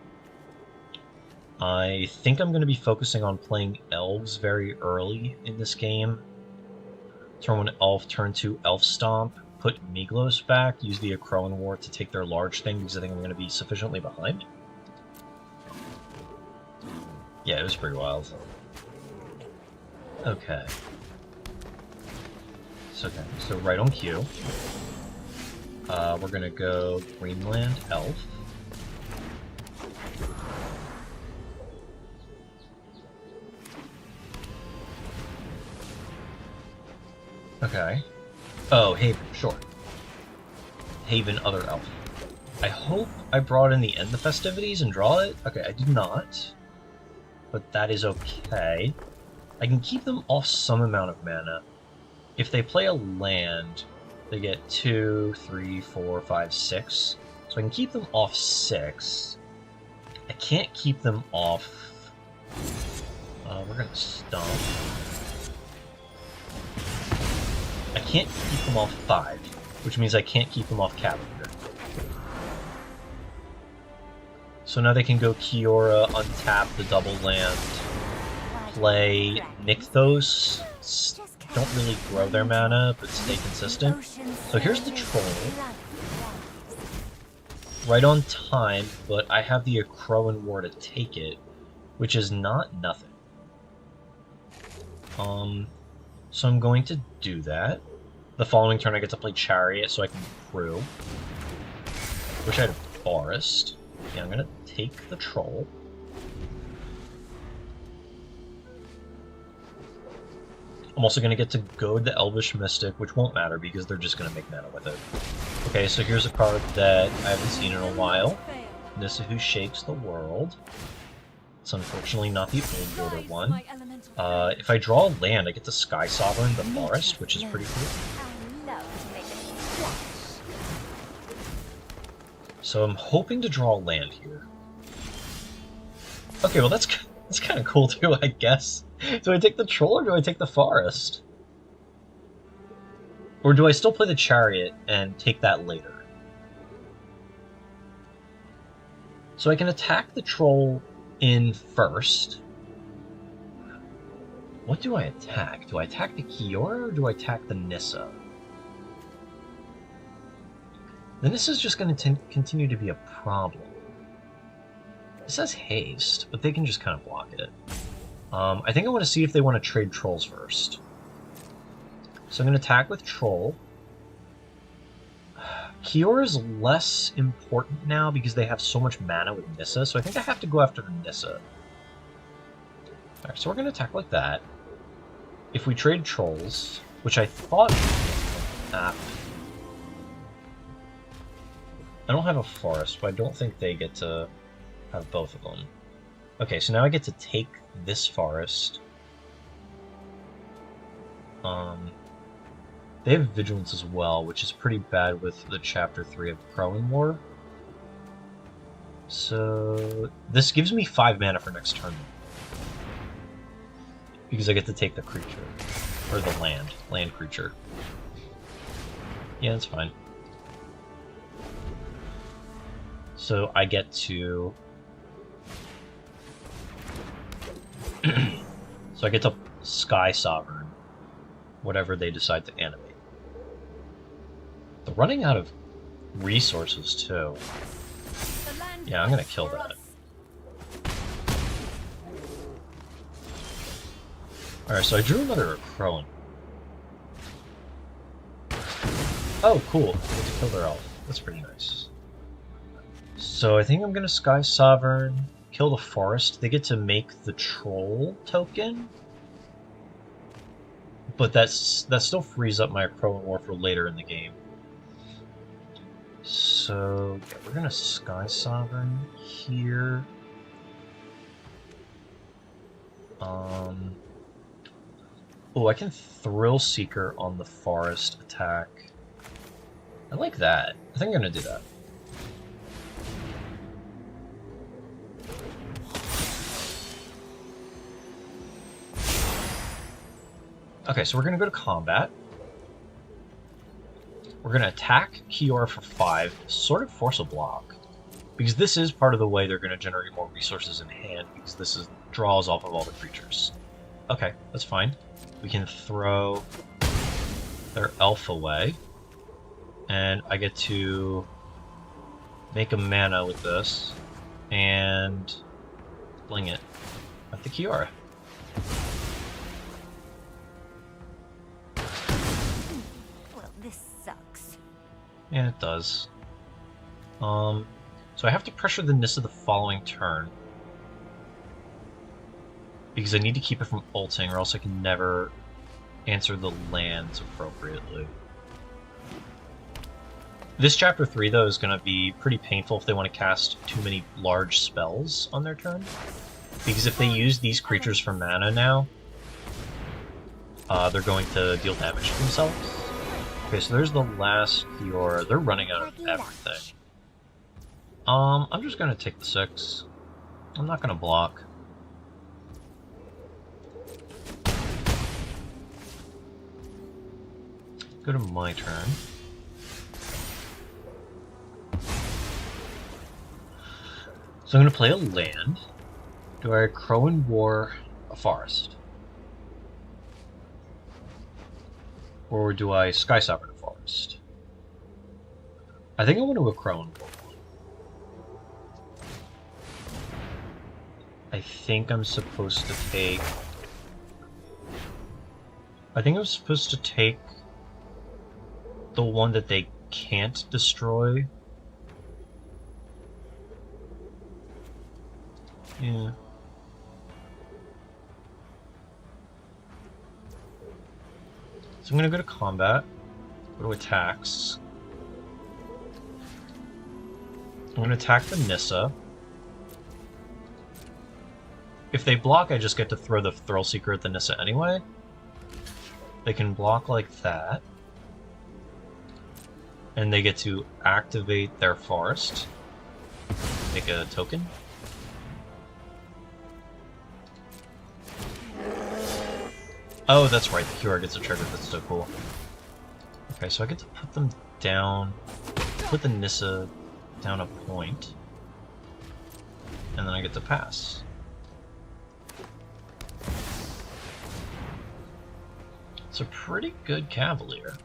I think I'm going to be focusing on playing elves very early in this game. Turn 1 elf, turn 2 elf stomp, put Miglos back, use the Akroan War to take their large thing because I think I'm going to be sufficiently behind. Yeah, it was pretty wild. Okay. So right on cue. We're going to go Greenland Elf. Okay. Oh, Haven, sure. Haven, other elf. I hope I brought in the end of the festivities and draw it. Okay, I did not. But that is okay. I can keep them off some amount of mana. If they play a land, they get 2, 3, 4, 5, 6. So I can keep them off 6. I can't keep them off... we're gonna stomp. I can't keep them off 5, which means I can't keep them off Cavalier. So now they can go Kiora, untap the double land, play Nykthos, don't really grow their mana, but stay consistent. So here's the Troll. Right on time, but I have the Akroan War to take it, which is not nothing. So I'm going to do that. The following turn I get to play Chariot so I can Gruul. Wish I had a Forest. Yeah, I'm gonna take the Troll. I'm also gonna get to goad the Elvish Mystic, which won't matter because they're just gonna make mana with it. Okay, so here's a card that I haven't seen in a while. Nissa Who Shakes the World. It's unfortunately not the old border one. If I draw a land, I get to Sky Sovereign the Forest, which is pretty cool. So I'm hoping to draw a land here. Okay, well that's kind of cool too, I guess. Do I take the Troll or do I take the Forest? Or do I still play the Chariot and take that later? So I can attack the Troll in first. What do I attack? Do I attack the Kiora or do I attack the Nissa? The Nissa's just going to continue to be a problem. It says haste, but they can just kind of block it. I think I want to see if they want to trade Trolls first. So I'm going to attack with Troll. Kiora is less important now because they have so much mana with Nissa, so I think I have to go after the Nissa. Alright, so we're going to attack like that. If we trade Trolls, which I thought... I don't have a Forest, but I don't think they get to have both of them. Okay, so now I get to take this Forest. They have Vigilance as well, which is pretty bad with the Chapter 3 of Akroan War. So this gives me 5 mana for next turn. Because I get to take the creature. Or the land creature. Yeah, that's fine. So I get to... so I get to Sky Sovereign, whatever they decide to animate. They're running out of resources, too. Yeah, I'm gonna kill that. Alright, so I drew another Akroan. Oh, cool. I get to kill their elf. That's pretty nice. So I think I'm gonna Sky Sovereign, kill the Forest. They get to make the Troll token. But that still frees up my Akroan War for later in the game. So yeah, we're gonna Sky Sovereign here. Oh, I can Thrill Seeker on the Forest attack. I like that. I think I'm gonna do that. Okay, so we're gonna go to combat. We're gonna attack Kiora for 5, sort of force a block. Because this is part of the way they're gonna generate more resources in hand, because this is draws off of all the creatures. Okay, that's fine. We can throw their elf away. And I get to make a mana with this and fling it at the Kiora. Well, this sucks. Yeah, it does. So I have to pressure the Nissa the following turn. Because I need to keep it from ulting, or else I can never answer the lands appropriately. This chapter 3, though, is going to be pretty painful if they want to cast too many large spells on their turn. Because if they use these creatures for mana now, they're going to deal damage to themselves. Okay, so there's the last Kiora. They're running out of everything. I'm just going to take the 6. I'm not going to block. Go to my turn. So I'm going to play a land. Do I Crow and War a forest? Or do I Sky Sovereign a forest? I think I want to go Crow and War. I think I'm supposed to take... I think I'm supposed to take the one that they can't destroy. Yeah. So I'm gonna go to combat, go to attacks. I'm gonna attack the Nissa. If they block, I just get to throw the Thrill Seeker at the Nissa anyway. They can block like that. And they get to activate their forest. Make a token. Oh, that's right, the QR gets a trigger, that's so cool. Okay, so I get to put them down, put the Nissa down a point, and then I get to pass. It's a pretty good Cavalier.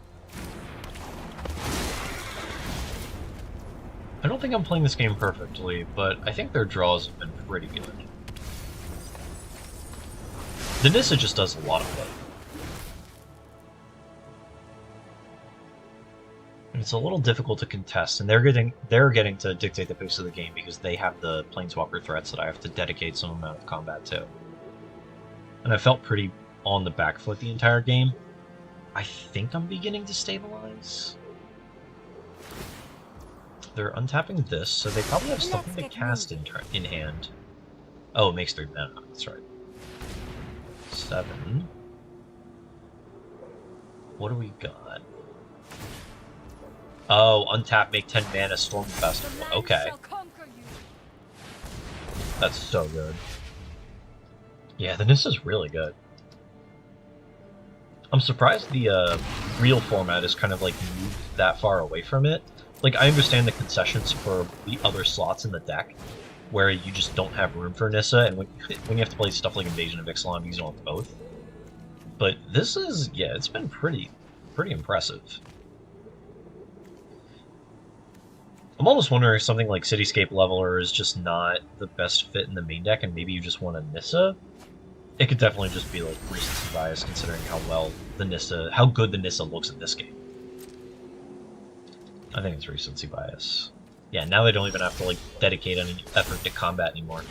I don't think I'm playing this game perfectly, but I think their draws have been pretty good. The Nissa just does a lot of it. And it's a little difficult to contest, and they're getting to dictate the pace of the game because they have the Planeswalker threats that I have to dedicate some amount of combat to. And I felt pretty on the back foot the entire game. I think I'm beginning to stabilize. They're untapping this, so they probably have something to cast in hand. Oh, it makes 3 mana. That's right. 7. What do we got? Oh, untap, make 10 mana, Storm Festival. Okay. That's so good. Yeah, this is really good. I'm surprised the real format is kind of like moved that far away from it. Like, I understand the concessions for the other slots in the deck, where you just don't have room for Nissa, and when you have to play stuff like Invasion of Ixalan, you don't have both. But this is, yeah, it's been pretty impressive. I'm almost wondering if something like Cityscape Leveler is just not the best fit in the main deck, and maybe you just want a Nissa. It could definitely just be like recency bias, considering how good the Nissa looks in this game. I think it's recency bias. Yeah, now they don't even have to like dedicate any effort to combat anymore.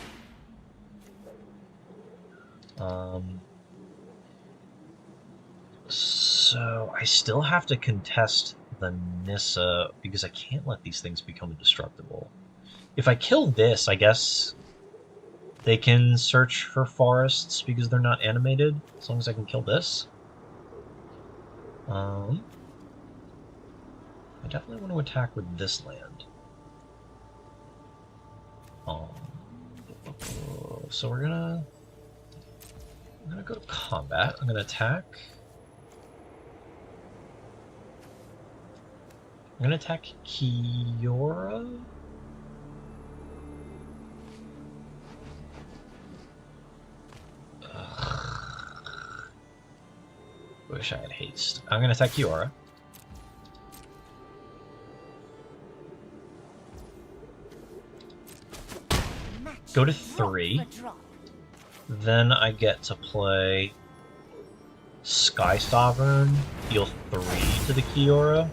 So I still have to contest the Nissa because I can't let these things become indestructible. If I kill this, I guess they can search for forests because they're not animated, as long as I can kill this. I definitely want to attack with this land. So I'm gonna go to combat. I'm gonna attack. I'm gonna attack Kiora. Wish I had haste. I'm gonna attack Kiora. go to Drop 3. for drop. Then I get to play Sky Sovereign, deal 3 to the Kiora.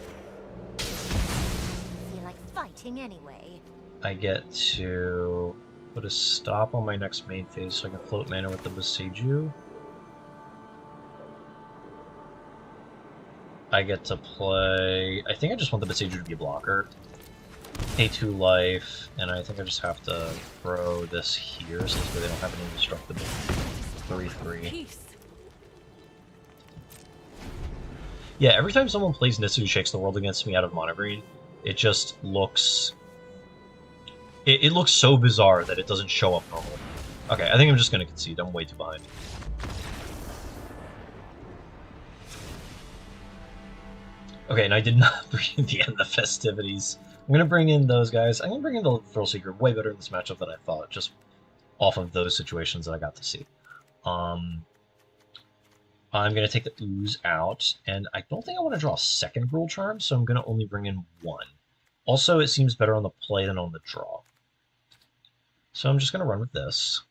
Feel like fighting anyway. I get to put a stop on my next main phase so I can float mana with the Boseiju. I get to play... I think I just want the Boseiju to be a blocker. Pay 2 life, and I think I just have to throw this here so this way they don't have an indestructible 3/3. Peace. Yeah, every time someone plays Nissa Who Shakes the World against me out of mono green, it just looks... It looks so bizarre that it doesn't show up normal. Okay, I think I'm just going to concede. I'm way too behind. Okay, and I did not bring in the end of festivities. I'm going to bring in those guys. I'm going to bring in the Thrill Seeker way better in this matchup than I thought, just off of those situations that I got to see. I'm going to take the Ooze out, and I don't think I want to draw a second Gruul Charm, so I'm going to only bring in 1. Also, it seems better on the play than on the draw. So I'm just going to run with this,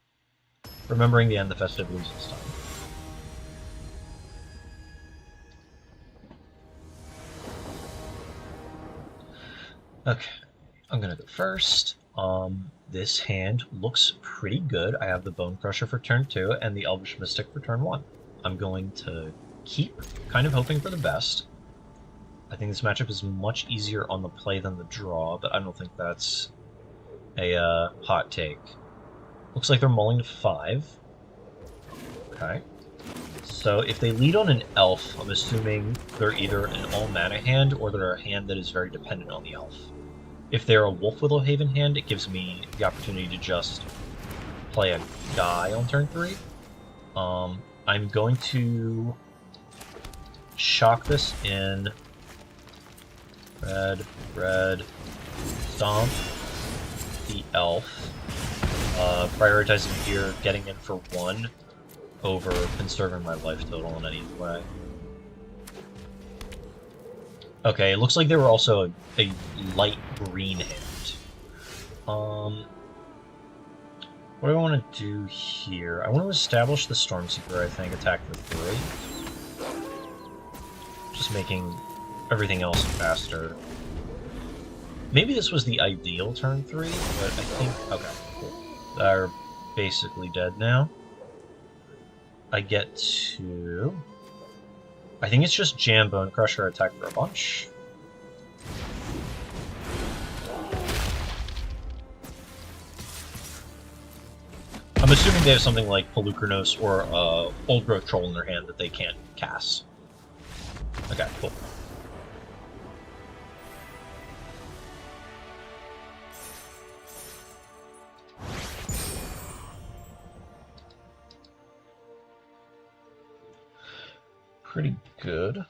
remembering the end of the festivities this time. Okay, I'm going to go first. This hand looks pretty good. I have the Bone Crusher for turn 2 and the Elvish Mystic for turn 1. I'm going to keep kind of hoping for the best. I think this matchup is much easier on the play than the draw, but I don't think that's a hot take. Looks like they're mulling to 5. Okay. So if they lead on an elf, I'm assuming they're either an all-mana hand or they're a hand that is very dependent on the elf. If they're a Wolf Willowhaven hand, it gives me the opportunity to just play a guy on turn 3. I'm going to shock this in red, stomp the elf, prioritizing here, getting in for 1 over conserving my life total in any way. Okay, it looks like they were also a light green hand. What do I want to do here? I want to establish the Stormseeker, I think, attack for 3. Just making everything else faster. Maybe this was the ideal turn 3, but I think... Okay, cool. They're basically dead now. I get to... I think it's just Jam Bone Crusher attack for a bunch. I'm assuming they have something like Pelucranos or Old Growth Troll in their hand that they can't cast. Okay, cool. Pretty good.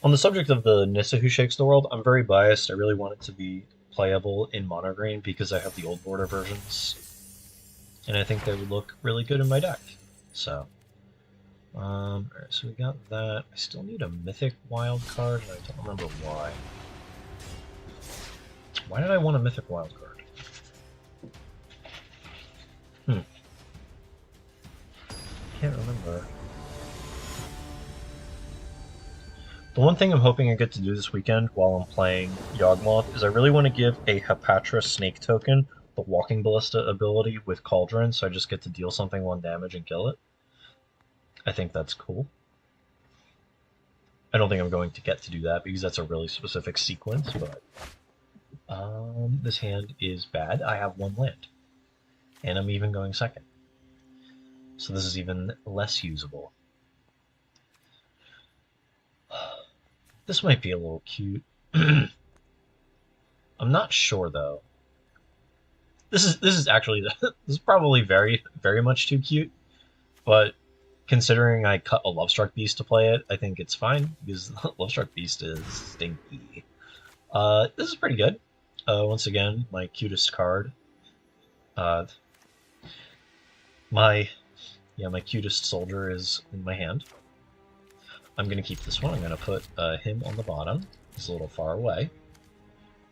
On the subject of the Nissa Who Shakes the World, I'm very biased. I really want it to be playable in mono green because I have the old border versions. And I think they would look really good in my deck. So, alright, so we got that. I still need a Mythic wild card, and I don't remember why. Why did I want a Mythic wild card? Can't remember. The one thing I'm hoping I get to do this weekend while I'm playing Yawgmoth is I really want to give a Hepatra Snake token the Walking Ballista ability with Cauldron, so I just get to deal something 1 damage and kill it. I think that's cool. I don't think I'm going to get to do that because that's a really specific sequence, but... this hand is bad. I have 1 land. And I'm even going second. So this is even less usable. This might be a little cute. I'm not sure though. This is actually this is probably very much too cute, but considering I cut a Lovestruck Beast to play it, I think it's fine because Lovestruck Beast is stinky. This is pretty good. Once again, my cutest card. My cutest soldier is in my hand. I'm going to keep this one. I'm going to put him on the bottom. He's a little far away.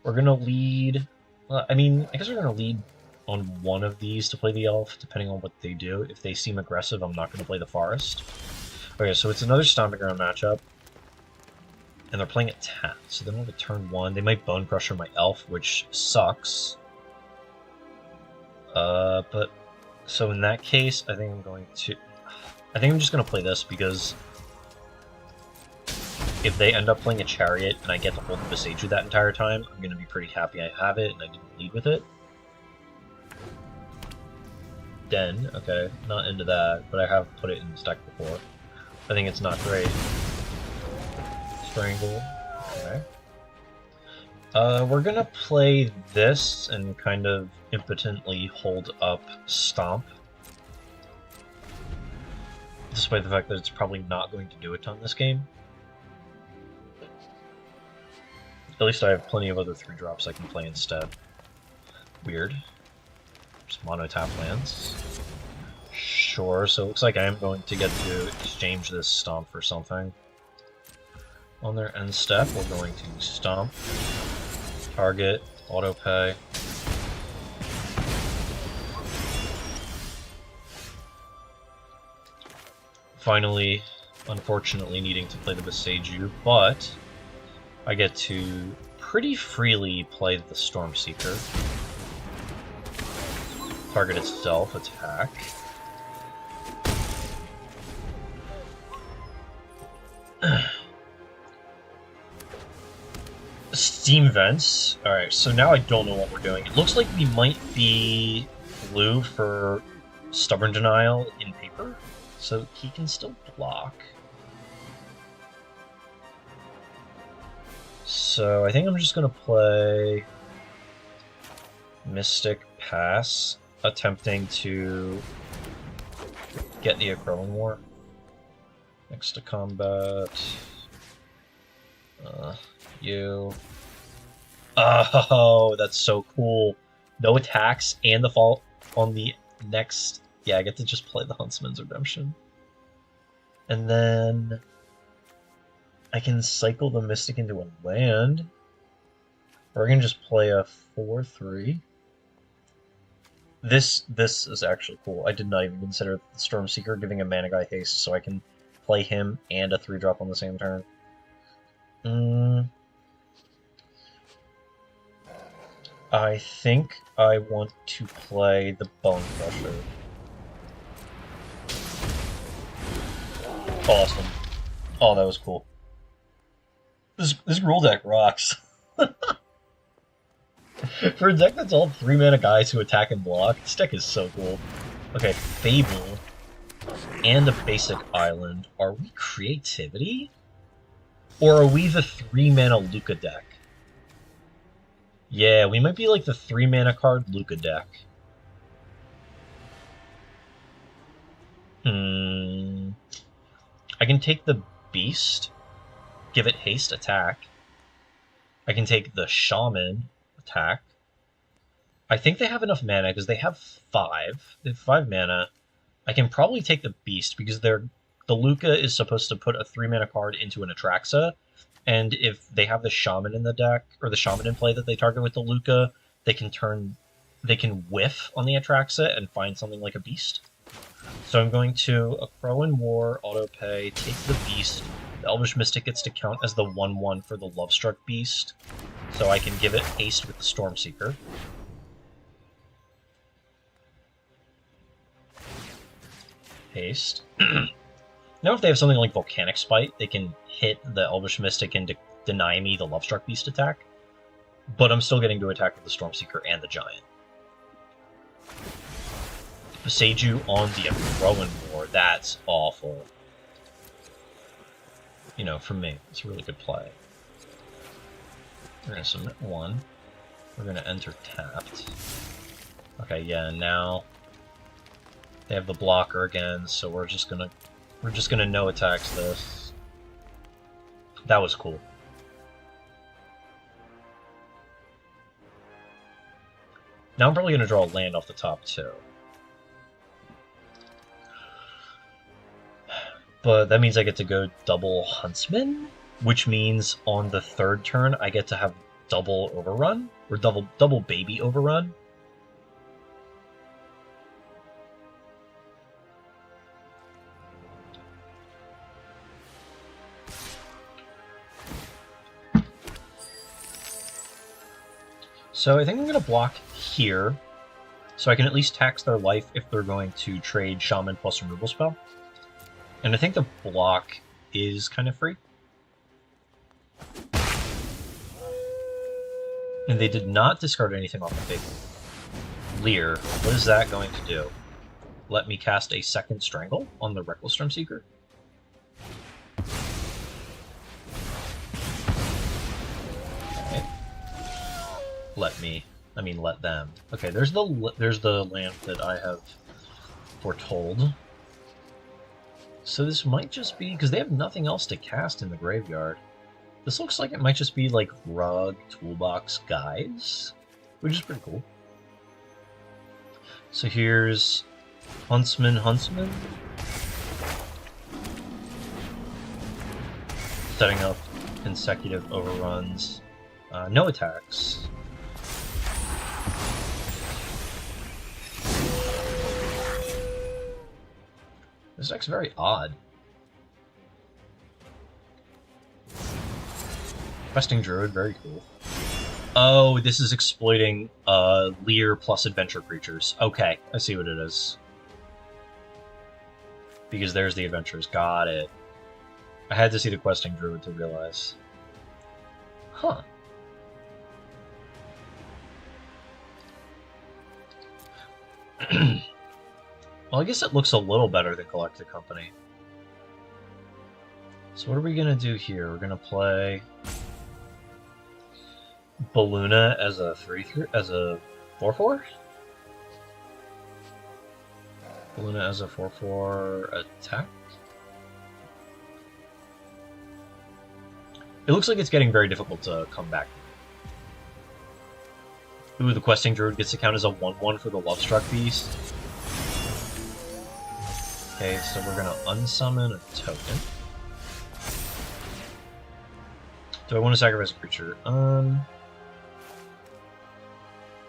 We're going to lead... I mean, I guess we're going to lead on one of these to play the elf, depending on what they do. If they seem aggressive, I'm not going to play the forest. Okay, so it's another Stomping Ground matchup. And they're playing at tap, so then we'll have a turn 1. They might Bone Crusher my elf, which sucks. But... So in that case, I think I'm going to... I think I'm just going to play this, because... if they end up playing a Chariot, and I get to hold the Beseiju that entire time, I'm going to be pretty happy I have it, and I didn't lead with it. Den, okay, not into that, but I have put it in this deck before. I think it's not great. Strangle, okay. We're gonna play this and kind of impotently hold up Stomp. Despite the fact that it's probably not going to do a ton this game. At least I have plenty of other 3-drops I can play instead. Weird. Just mono-tap lands. Sure, so it looks like I am going to get to exchange this Stomp for something. On their end step, we're going to Stomp, target, auto-pay. Finally, unfortunately, needing to play the Beseiju, but I get to pretty freely play the Stormseeker. Target itself, attack. Steam Vents. Alright, so now I don't know what we're doing. It looks like we might be blue for Stubborn Denial in paper, so he can still block. So I think I'm just going to play Mystic Pass, attempting to get the Growing War. Next to combat. You. Oh, that's so cool. No attacks and the fall on the next. Yeah, I get to just play the Huntsman's Redemption. And then I can cycle the Mystic into a land. Or I can just play a 4/3. This is actually cool. I did not even consider the Stormseeker giving a mana guy haste, so I can play him and a 3-drop on the same turn. I think I want to play the Bone Crusher. Awesome. Oh, that was cool. This Gruul deck rocks. For a deck that's all 3-mana guys who attack and block, this deck is so cool. Okay, Fable and a basic island. Are we Creativity? Or are we the 3-mana Luca deck? Yeah, we might be like the 3-mana card Luca deck. I can take the Beast, give it haste attack. I can take the Shaman attack. I think they have enough mana because they have 5. They have 5 mana. I can probably take the Beast because the Luca is supposed to put a 3-mana card into an Atraxa, and if they have the Shaman in the deck, or the Shaman in play that they target with the Luca, they can whiff on the Atraxa and find something like a Beast. So I'm going to a Crow and War, auto-pay, take the Beast. The Elvish Mystic gets to count as the 1/1 for the Lovestruck Beast, so I can give it haste with the Stormseeker. Haste. Now if they have something like Volcanic Spite, they can hit the Elvish Mystic and deny me the Lovestruck Beast attack, but I'm still getting to attack with the Stormseeker and the Giant. Beseiju on the Rowan War, that's awful. You know, for me, it's a really good play. We're going to submit 1. We're going to enter tapped. Okay, yeah, now they have the blocker again, so we're just gonna no attacks this. That was cool. Now I'm probably gonna draw a land off the top too. But that means I get to go double Huntsman, which means on the third turn I get to have double Overrun, or double Baby Overrun. So I think I'm going to block here, so I can at least tax their life if they're going to trade Shaman plus removal spell. And I think the block is kind of free. And they did not discard anything off the table. Lear, what is that going to do? Let me cast a second Strangle on the Reckless Stormseeker? Let them. Okay, there's the lamp that I have foretold. So this might just be, because they have nothing else to cast in the graveyard. This looks like it might just be like Rug, Toolbox, Guides, which is pretty cool. So here's Huntsman. Setting up consecutive overruns. No attacks. This deck's very odd. Questing Druid, very cool. Oh, this is exploiting Lear plus adventure creatures. Okay, I see what it is. Because there's the adventures. Got it. I had to see the Questing Druid to realize. Huh. Well, I guess it looks a little better than Collected Company. So what are we gonna do here? We're gonna play Balluna as a 4/4? Balluna as a 4/4 attack? It looks like it's getting very difficult to come back. Ooh, the Questing Druid gets to count as a 1/1 for the Lovestruck Beast. Okay, so we're gonna unsummon a token. Do I want to sacrifice a creature? I'm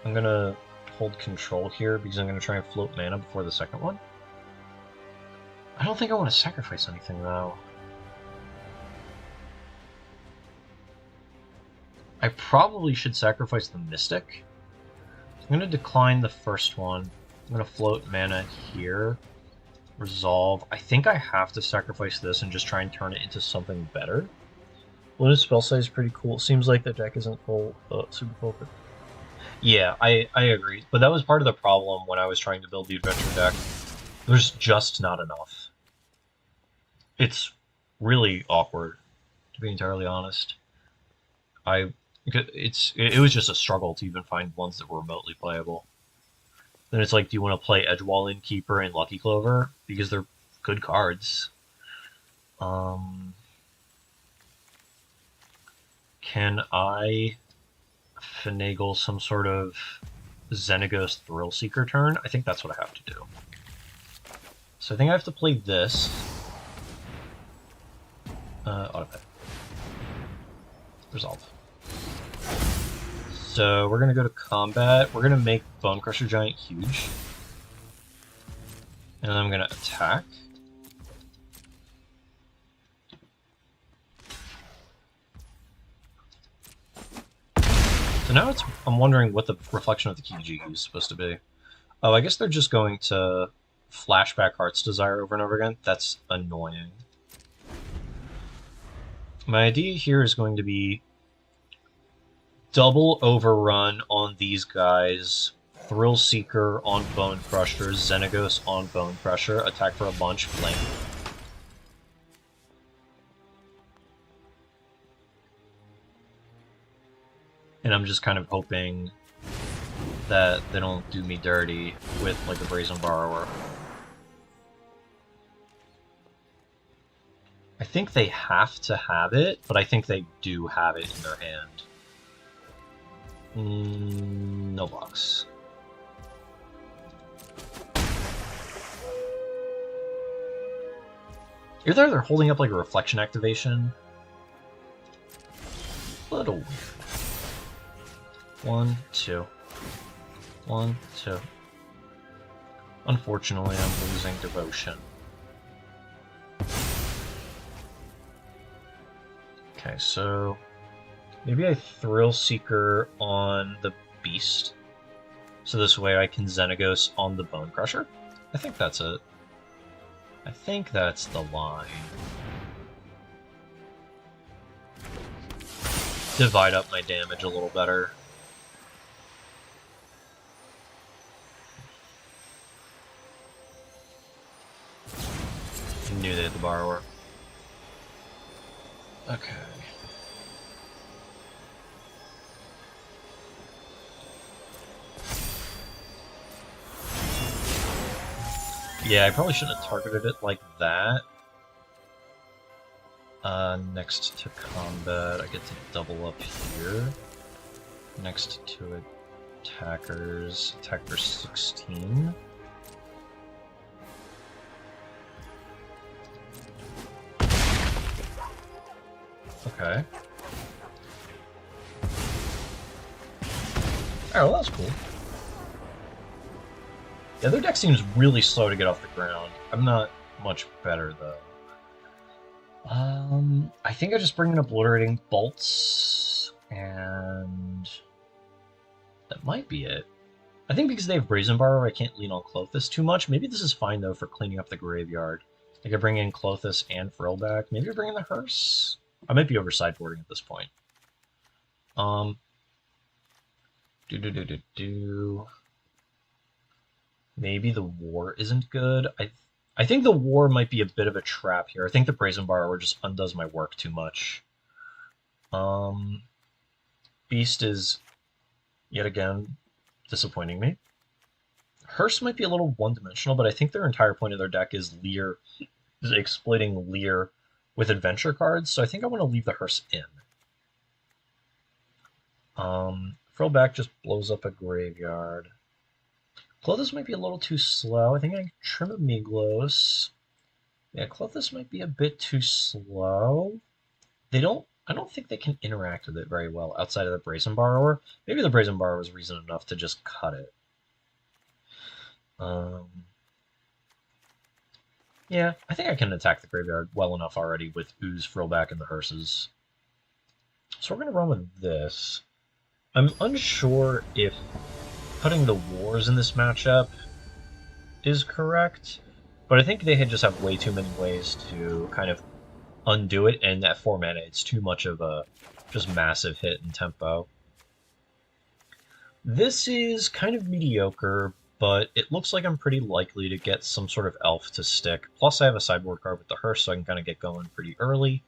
gonna hold control here because I'm gonna try and float mana before the second one. I don't think I want to sacrifice anything though. I probably should sacrifice the Mystic. I'm gonna decline the first one. I'm gonna float mana here. Resolve. I think I have to sacrifice this and just try and turn it into something better. Luna's spell size is pretty cool. Seems like the deck isn't full, super full. Yeah, I agree. But that was part of the problem when I was trying to build the adventure deck. There's just not enough. It's really awkward, to be entirely honest. It was just a struggle to even find ones that were remotely playable. Then it's like, do you want to play Edgewall Innkeeper and Lucky Clover? Because they're good cards. Can I finagle some sort of Xenagos Thrill Seeker turn? I think that's what I have to do. So I think I have to play this. Autopay. Resolve. So we're going to go to combat. We're going to make Bone Crusher Giant huge. And I'm going to attack. So now I'm wondering what the reflection of the Kiji is supposed to be. Oh, I guess they're just going to flashback Heart's Desire over and over again. That's annoying. My idea here is going to be double overrun on these guys, Thrill Seeker on Bone Crusher, Xenagos on Bone Crusher, attack for a bunch, blink. And I'm just kind of hoping that they don't do me dirty with like a Brazen Borrower. I think they have to have it, but I think they do have it in their hand. No blocks. Either they're holding up like a reflection activation. A little weird. 1, 2. 1, 2. Unfortunately, I'm losing devotion. Okay, so maybe I Thrill Seeker on the Beast. So this way I can Xenagos on the Bone Crusher. I think that's it. I think that's the line. Divide up my damage a little better. Knew they had the Borrower. Okay. Yeah, I probably shouldn't have targeted it like that. Next to combat, I get to double up here. Next to attackers, attacker 16. Okay. Oh, well, that's cool. Yeah, their deck seems really slow to get off the ground. I'm not much better, though. I think I just bring in Obliterating Bolts, and that might be it. I think because they have Brazen Borrower, I can't lean on Klothys too much. Maybe this is fine, though, for cleaning up the graveyard. I could bring in Klothys and Frillback. Maybe I bring in the Hearse? I might be over sideboarding at this point. Maybe the War isn't good. I think the War might be a bit of a trap here. I think the Brazen Borrower just undoes my work too much. Beast is, yet again, disappointing me. Hearse might be a little one-dimensional, but I think their entire point of their deck is Lear, is exploiting Lear with adventure cards, so I think I want to leave the Hearse in. Frillback just blows up a graveyard. Klothys might be a little too slow. I think I can trim a Miglos. Yeah, Klothys might be a bit too slow. I don't think they can interact with it very well outside of the Brazen Borrower. Maybe the Brazen Borrower is reason enough to just cut it. Yeah, I think I can attack the graveyard well enough already with Ooze, Frillback, and the Hearses. So we're going to run with this. I'm unsure if putting the Wars in this matchup is correct, but I think they just have way too many ways to kind of undo it, and at 4 mana, it's too much of a just massive hit in tempo. This is kind of mediocre, but it looks like I'm pretty likely to get some sort of elf to stick. Plus, I have a sideboard card with the Hearse, so I can kind of get going pretty early.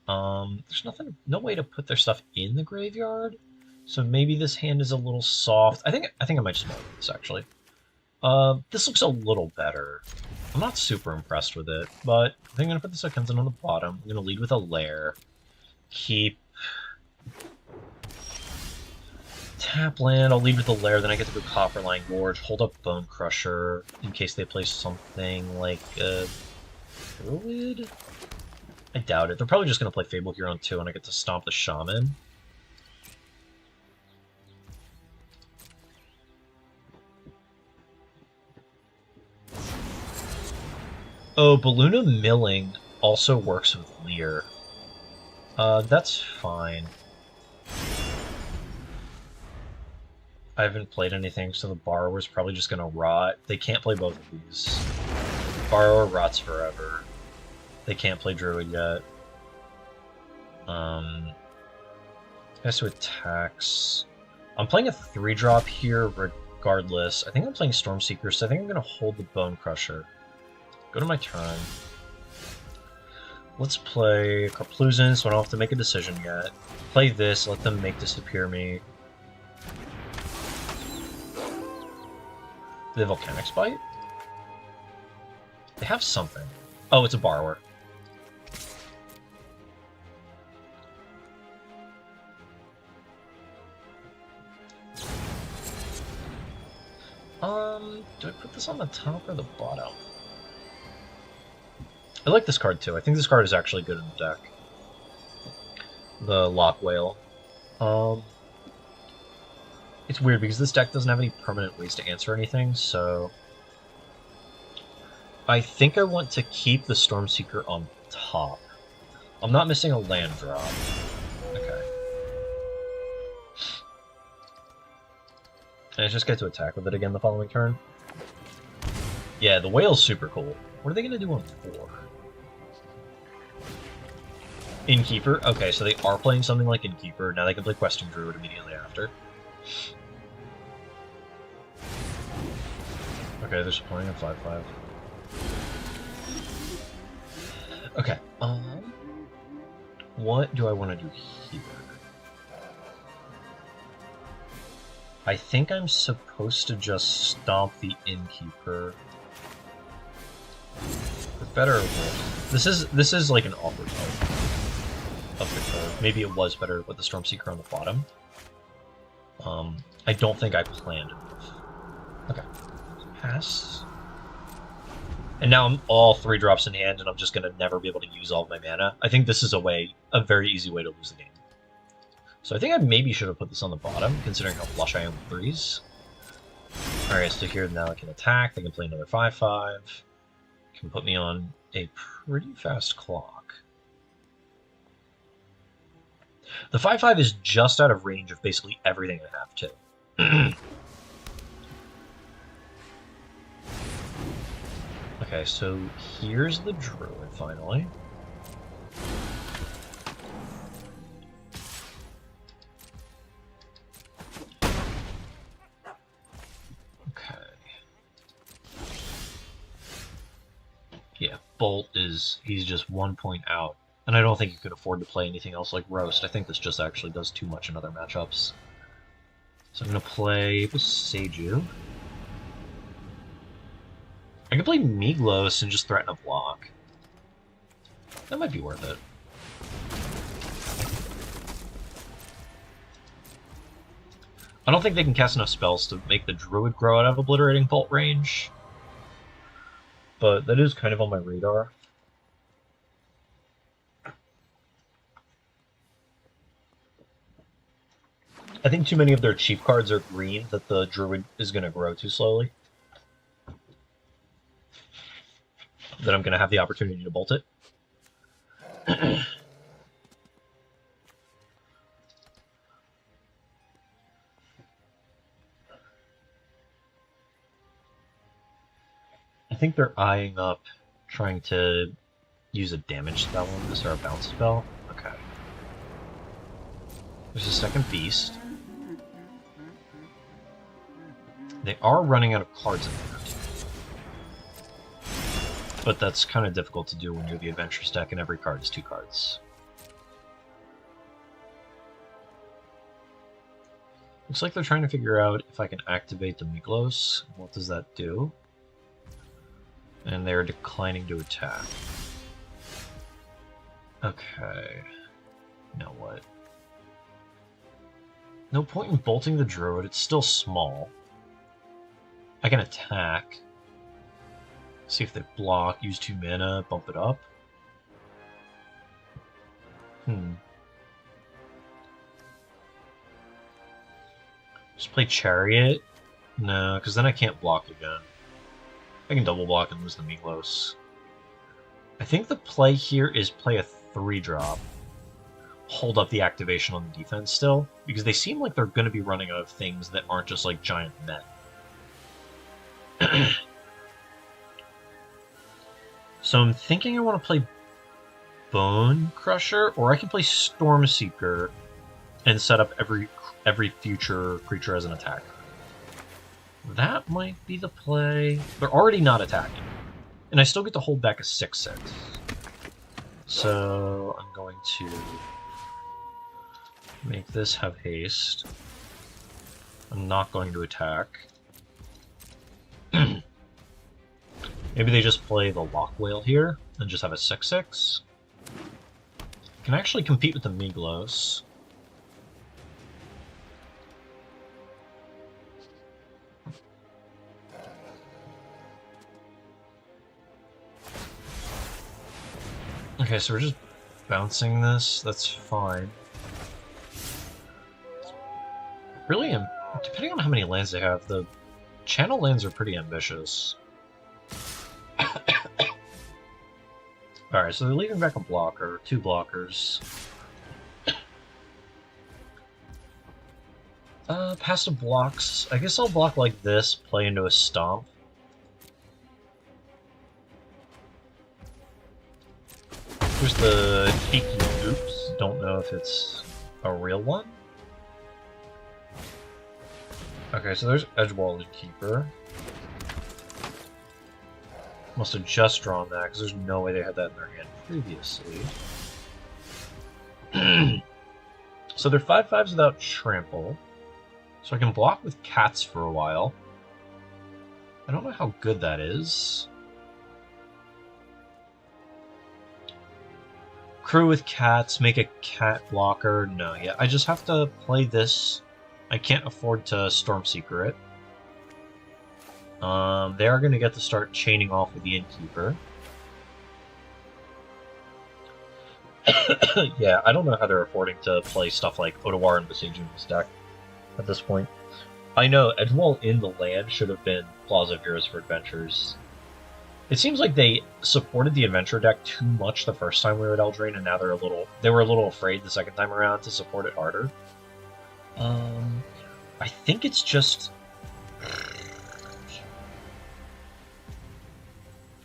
There's no way to put their stuff in the graveyard, so maybe this hand is a little soft. I think I might just roll with this, actually. This looks a little better. I'm not super impressed with it, but I think I'm going to put the Sekenzen on the bottom. I'm going to lead with a Lair. Keep... Tap land, I'll lead with the Lair, then I get to go Copperline Gorge, hold up Bone Crusher, in case they play something like, Druid? I doubt it. They're probably just going to play Fable Huron 2, and I get to stomp the Shaman. Oh, Balluna Milling also works with Lear. That's fine. I haven't played anything, so the Borrower's probably just gonna rot. They can't play both of these. Borrower rots forever. They can't play Druid yet. Has to attacks. I'm playing a 3-drop here regardless. I think I'm playing Stormseeker, so I think I'm gonna hold the Bone Crusher. Go to my turn. Let's play Karpluzin, so I don't have to make a decision yet. Play this, let them make disappear me. Do they have Volcanic Spite? They have something. Oh, it's a Borrower. Do I put this on the top or the bottom? I like this card too. I think this card is actually good in the deck. The Lock Whale. It's weird because this deck doesn't have any permanent ways to answer anything, so I think I want to keep the Stormseeker on top. I'm not missing a land drop. Okay. And I just get to attack with it again the following turn. Yeah, the whale's super cool. What are they going to do on 4? Innkeeper? Okay, so they are playing something like Innkeeper. Now they can play Questing Druid immediately after. Okay, they're just playing a 5/5. Okay, what do I want to do here? I think I'm supposed to just stomp the Innkeeper. For better or worse. This is like an awkward part of the code. Maybe it was better with the Stormseeker on the bottom. I don't think I planned enough. Okay. Pass. And now I'm all 3 drops in hand, and I'm just going to never be able to use all of my mana. I think this is a very easy way to lose the game. So I think I maybe should have put this on the bottom, considering how flush I am with 3s. Alright, so here now I can attack. They can play another 5/5. Can put me on a pretty fast clock. The 5/5 is just out of range of basically everything I have, too. Okay, so here's the Druid, finally. Okay. Yeah, Bolt he's just 1 point out. And I don't think you could afford to play anything else like Roast. I think this just actually does too much in other matchups. So I'm going to play Seiju. I could play Miglos and just threaten a block. That might be worth it. I don't think they can cast enough spells to make the Druid grow out of Obliterating Bolt range. But that is kind of on my radar. I think too many of their cheap cards are green that the Druid is going to grow too slowly. That I'm going to have the opportunity to bolt it. I think they're eyeing up trying to use a damage spell on this, or a bounce spell. Okay. There's a second beast. They are running out of cards in there. But that's kind of difficult to do when you're the Adventurous deck and every card is 2 cards. Looks like they're trying to figure out if I can activate the Miglos. What does that do? And they're declining to attack. Okay. Now what? No point in bolting the Druid, it's still small. I can attack. See if they block, use 2 mana, bump it up. Just play Chariot? No, because then I can't block again. I can double block and lose the Miglos. I think the play here is play a 3-drop. Hold up the activation on the defense still, because they seem like they're going to be running out of things that aren't just like giant men. So I'm thinking I want to play Bone Crusher, or I can play Stormseeker and set up every future creature as an attacker. That might be the play. They're already not attacking, and I still get to hold back a 6/6. So I'm going to make this have haste. I'm not going to attack. Maybe they just play the Lock Whale here and just have a 6/6. Can actually compete with the Miglos. Okay, so we're just bouncing this. That's fine. Really, depending on how many lands they have, the channel lands are pretty ambitious. Alright, so they're leaving back a blocker, 2 blockers. Passive blocks. I guess I'll block like this, play into a stomp. Here's the Kiki Oops. Don't know if it's a real one. Okay, so there's Edgewall Keeper. Must have just drawn that, because there's no way they had that in their hand previously. So they're 5/5s without trample. So I can block with cats for a while. I don't know how good that is. Crew with cats, make a cat blocker. No, yeah, I just have to play this. I can't afford to Stormseeker it. They are going to get to start chaining off with the Innkeeper. Yeah, I don't know how they're affording to play stuff like Otawar and Besieger in this deck at this point. I know Edgewall in the land should have been Plaza of Heroes for Adventures. It seems like they supported the adventure deck too much the first time we were at Eldraine, and now they were a little afraid the second time around to support it harder. I think it's just...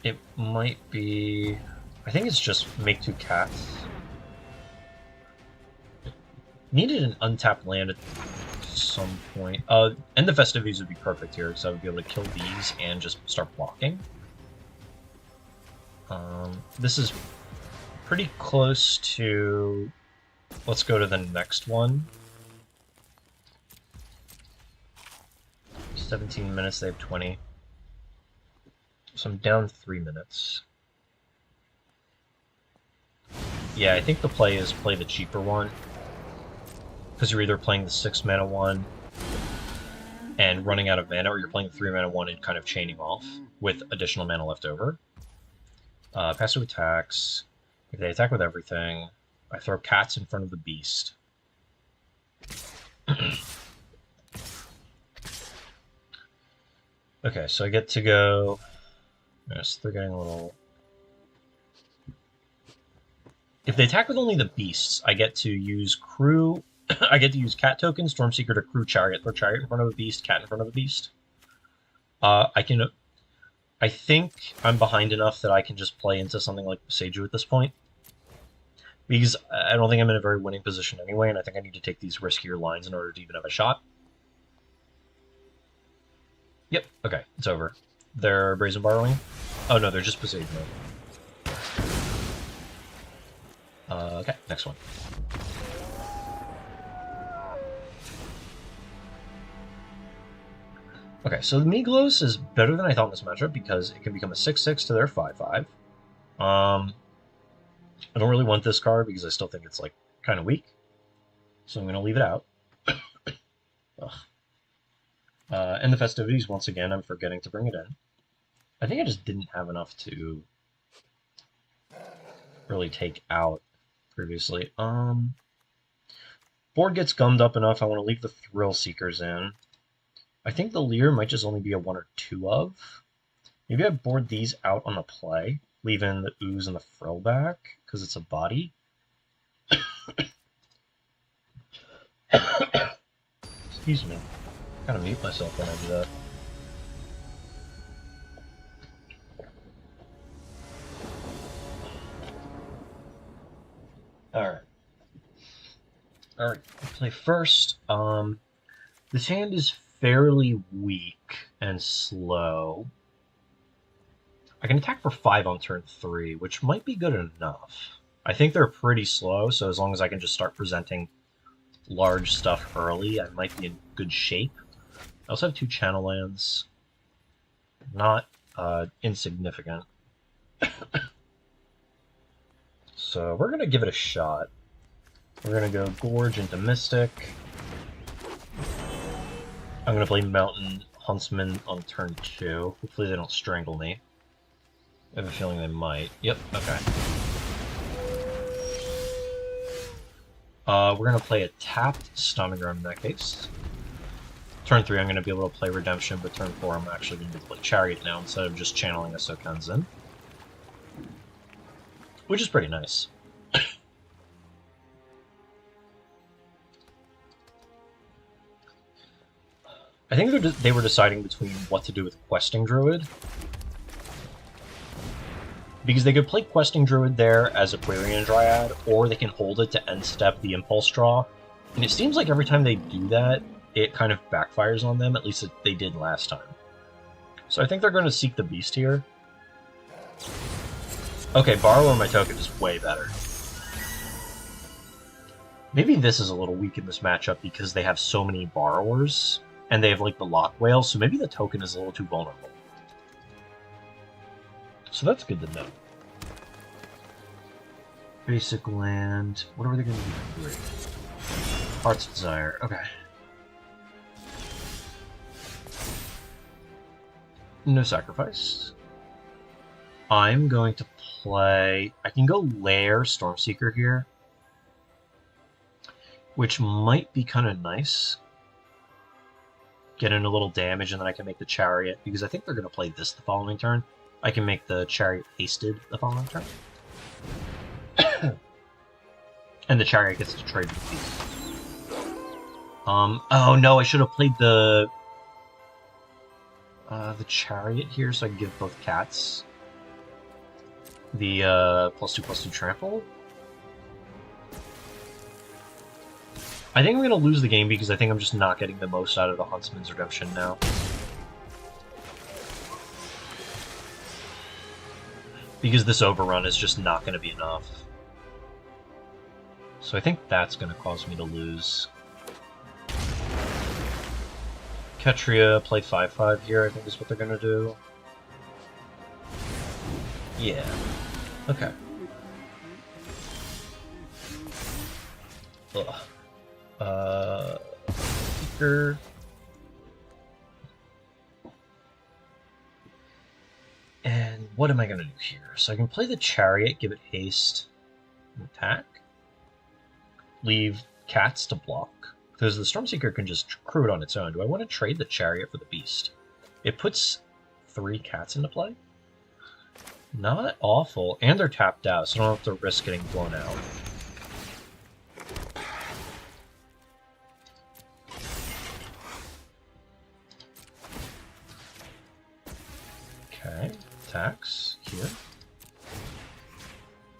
It might be... I think it's just make 2 cats. Needed an untapped land at some point. End the Festivities would be perfect here, because I would be able to kill these and just start blocking. This is pretty close to... Let's go to the next one. 17 minutes, they have 20. So I'm down 3 minutes. Yeah, I think the play is play the cheaper one. Because you're either playing the 6 mana one and running out of mana, or you're playing the 3 mana one and kind of chaining off with additional mana left over. Passive attacks. If they attack with everything, I throw cats in front of the beast. Okay, so I get to go... Yes, they're getting a little... If they attack with only the beasts, I get to use crew... I get to use cat token, Stormseeker to crew chariot, throw chariot in front of a beast, cat in front of a beast. I think I'm behind enough that I can just play into something like Seiju at this point. Because I don't think I'm in a very winning position anyway, and I think I need to take these riskier lines in order to even have a shot. Yep, okay, it's over. They're Brazen Borrowing? Oh no, they're just Besieger mode. Okay, next one. Okay, so the Miglos is better than I thought in this matchup because it can become a 6/6 to their 5/5. I don't really want this card because I still think it's like kind of weak, so I'm going to leave it out. And the Festivities, once again, I'm forgetting to bring it in. I think I just didn't have enough to really take out previously. Board gets gummed up enough, I want to leave the Thrill Seekers in. I think the Leer might just only be a 1 or 2 of. Maybe I board these out on the play, leaving the Ooze and the Frill back, because it's a body. Excuse me. I kind of mute myself when I do that. Alright. Alright, I'll play first. This hand is fairly weak and slow. I can attack for 5 on turn 3, which might be good enough. I think they're pretty slow, so as long as I can just start presenting large stuff early, I might be in good shape. I also have 2 channel lands. Not insignificant. So we're going to give it a shot. We're going to go Gorge into Mystic. I'm going to play Mountain Huntsman on turn 2. Hopefully they don't strangle me. I have a feeling they might. Yep, okay. We're going to play a tapped Stomach Run in that case. Turn 3, I'm going to be able to play Redemption, but turn 4, I'm actually going to play Chariot now instead of just channeling a Sokenzen. Which is pretty nice. I think they were deciding between what to do with Questing Druid. Because they could play Questing Druid there as a Quarian Dryad, or they can hold it to end step the Impulse Draw. And it seems like every time they do that, it kind of backfires on them, at least they did last time. So I think they're going to seek the Beast here. Okay, Borrower my token is way better. Maybe this is a little weak in this matchup because they have so many Borrowers, and they have like the Lock Whale, so maybe the token is a little too vulnerable. So that's good to know. Basic land. What are they going to do for 3? Heart's Desire. Okay. No sacrifice. I'm going to play... I can go Lair Stormseeker here, which might be kind of nice. Get in a little damage, and then I can make the Chariot, because I think they're going to play this the following turn. I can make the Chariot hasted the following turn. And the Chariot gets to trade with the Beast. Oh no, I should have played the Chariot here so I can give both cats the +2/+2 trample. I think I'm going to lose the game because I think I'm just not getting the most out of the Huntsman's Redemption now. Because this overrun is just not going to be enough. So I think that's going to cause me to lose. Ketria, play 5/5 here, I think is what they're going to do. Yeah. Okay. Ugh. Seeker. And what am I going to do here? So I can play the Chariot, give it haste, and attack. Leave cats to block. Because the Stormseeker can just crew it on its own. Do I want to trade the Chariot for the Beast? It puts 3 cats into play. Not awful. And they're tapped out, so I don't have to risk getting blown out. Okay. Attacks here.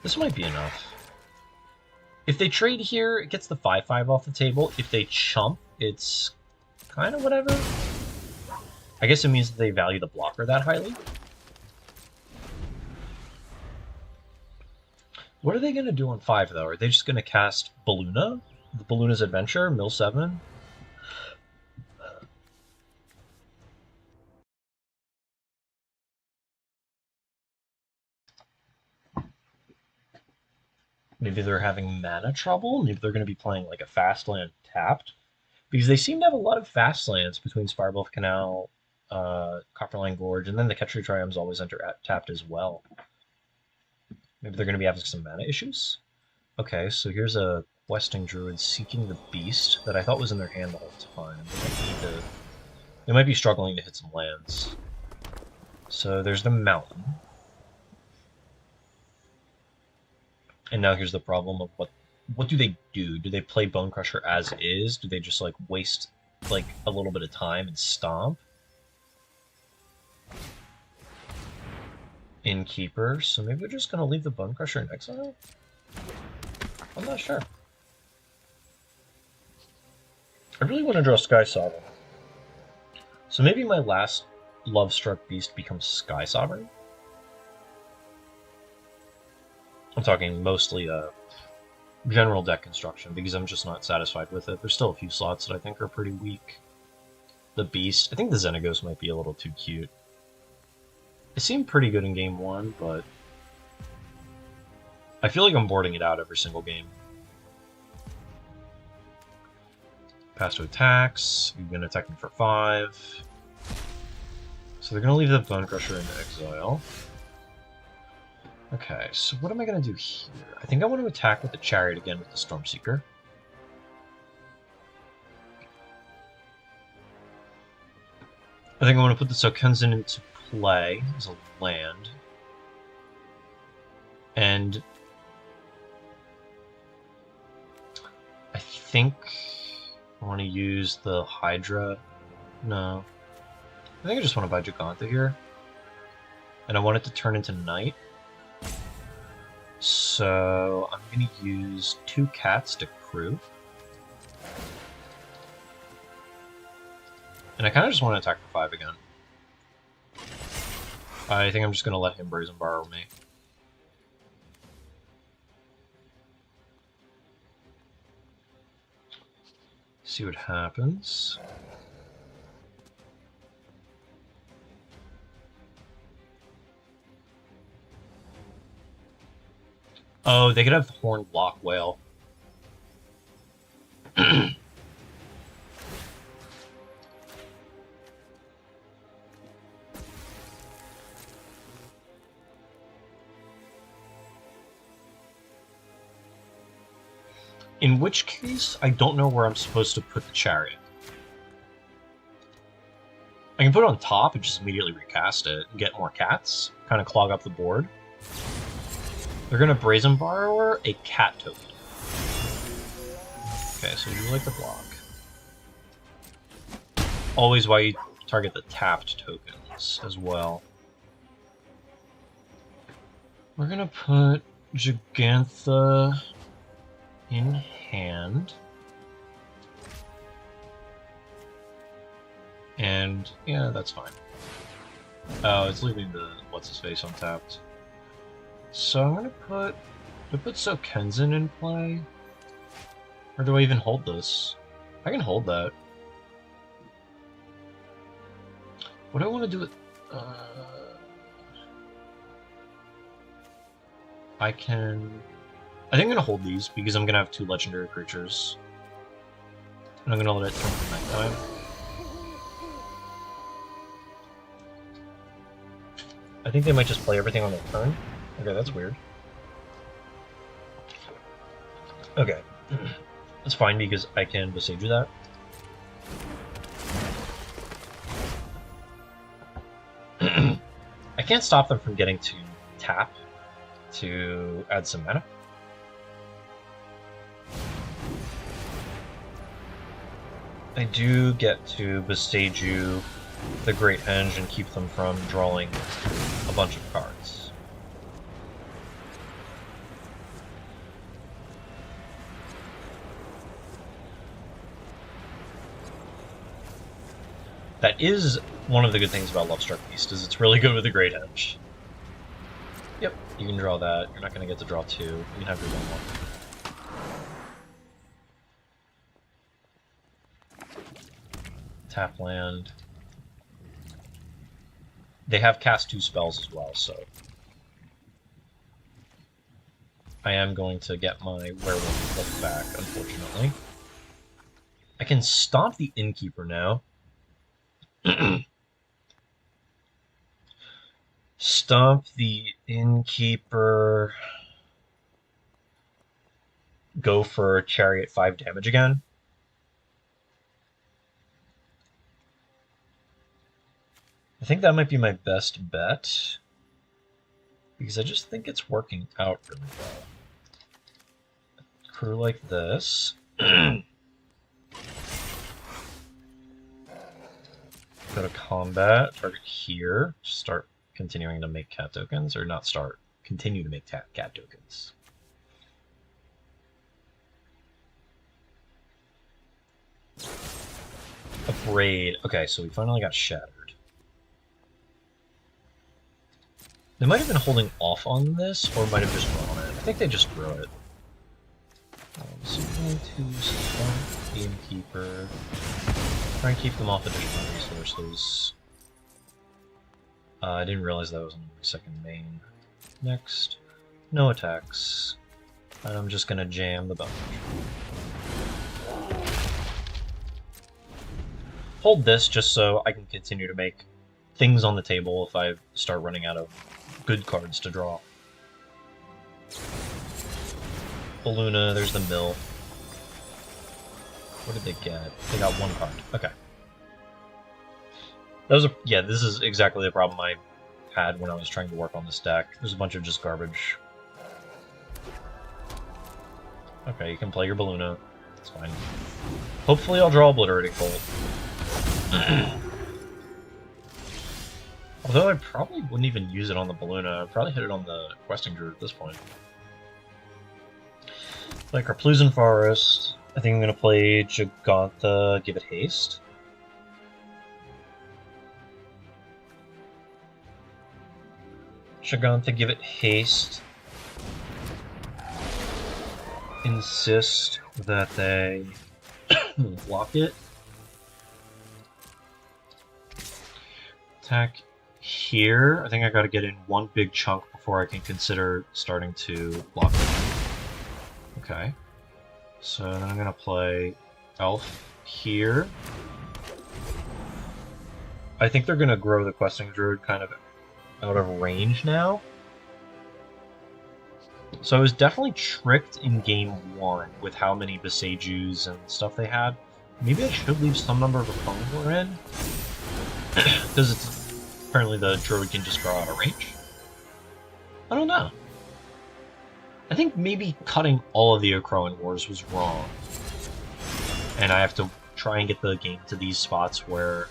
This might be enough. If they trade here, it gets the 5/5 off the table. If they chump, it's kind of whatever. I guess it means that they value the blocker that highly. What are they going to do on 5, though? Are they just going to cast Balluna? The Balluna's Adventure? Mill 7? Maybe they're having mana trouble? Maybe they're going to be playing like a fast land tapped? Because they seem to have a lot of fast lands between Spirebluff Canal, Copperline Gorge, and then the Ketria Triumphs always enter tapped as well. Maybe they're going to be having some mana issues? Okay, so here's a Questing Druid seeking the Beast that I thought was in their hand the whole time. They might be struggling to hit some lands. So there's the Mountain. And now here's the problem of what do they do? Do they play Bone Crusher as is? Do they just like waste like a little bit of time and stomp? Innkeeper, so maybe we're just gonna leave the Bone Crusher in exile? I'm not sure. I really want to draw Sky Sovereign. So maybe my last Love-Struck Beast becomes Sky Sovereign? I'm talking mostly general deck construction, because I'm just not satisfied with it. There's still a few slots that I think are pretty weak. The Beast, I think the Xenagos might be a little too cute. It seemed pretty good in game 1, but I feel like I'm boarding it out every single game. Pass to attacks, you're going to attack me for 5. So they're going to leave the Bone Crusher in exile. Okay, so what am I going to do here? I think I want to attack with the Chariot again with the Stormseeker. I think I want to put the Sokensen into play as a land. And I think I want to use the Hydra. No. I think I just want to buy Giganta here. And I want it to turn into night. So I'm going to use 2 cats to crew. And I kind of just want to attack for 5 again. I think I'm just going to let him Brazen Borrow me. See what happens. Oh, they could have the Horned Block Whale. In which case, I don't know where I'm supposed to put the chariot. I can put it on top and just immediately recast it and get more cats, kind of clog up the board. They're going to Brazen Borrower a cat token. Okay, so you like the block. Always why you target the tapped tokens as well. We're going to put Gigantha in hand. And yeah, that's fine. Oh, it's leaving the what's-his-face untapped. So I'm gonna put... do I put Sokensen in play? Or do I even hold this? I can hold that. What do I want to do with... I can... I think I'm gonna hold these because I'm gonna have 2 legendary creatures. And I'm gonna let it turn for nighttime. I think they might just play everything on their turn. Okay, that's weird. Okay. That's fine because I can besiege that. I can't stop them from getting to tap to add some mana. I do get to besiege you the Great Henge and keep them from drawing a bunch of cards. That is one of the good things about Lovestruck Beast, is it's really good with the Great Henge. Yep, you can draw that. You're not going to get to draw 2. You can have your 1/1. Tap land. They have cast 2 spells as well, so I am going to get my Werewolf Cliff back, unfortunately. I can stomp the Innkeeper now. Stomp the Innkeeper. Go for Chariot 5 damage again. I think that might be my best bet, because I just think it's working out really well. Crew like this. Go to combat, target here, start continuing to make cat tokens, or not start, continue to make cat tokens. A braid. Okay, so we finally got shattered. They might have been holding off on this, or might have just drawn it. I think they just drew it. So I'm going to stomp the Innkeeper. Try and keep them off additional resources. I didn't realize that was on my second main. Next, no attacks. And I'm just gonna jam the Bone. Hold this just so I can continue to make things on the table if I start running out of good cards to draw. Balloona, there's the mill. What did they get? They got 1 card. Okay. That was yeah, this is exactly the problem I had when I was trying to work on this deck. There's a bunch of just garbage. Okay, you can play your Balluna. It's fine. Hopefully I'll draw Obliterating Bolt. Although I probably wouldn't even use it on the Balluna. I'd probably hit it on the Questing Druid at this point. Play Carplusan Forest. I think I'm going to play Jagantha, give it haste. Jagantha, give it haste. Insist that they block it. Attack here. I think I gotta get in one big chunk before I can consider starting to block it. Okay. So then I'm gonna play Elf here. I think they're gonna grow the Questing Druid kind of out of range now. So I was definitely tricked in game 1 with how many Besejus and stuff they had. Maybe I should leave some number of Opponent in. Because it's apparently the Druid can just grow out of range. I don't know. I think maybe cutting all of the Akroan Wars was wrong. And I have to try and get the game to these spots where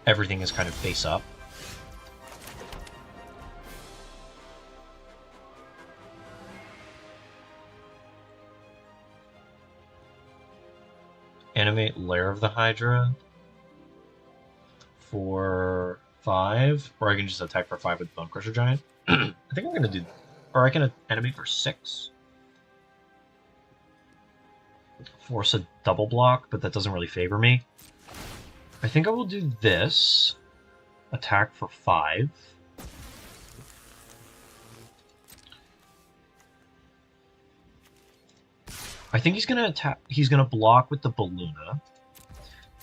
everything is kind of face up. Animate Lair of the Hydra for 5, or I can just attack for 5 with Bone Crusher Giant. I think I'm gonna do, or I can animate for 6. Force a double block, but that doesn't really favor me. I think I will do this. Attack for 5. I think he's gonna attack. He's gonna block with the Balluna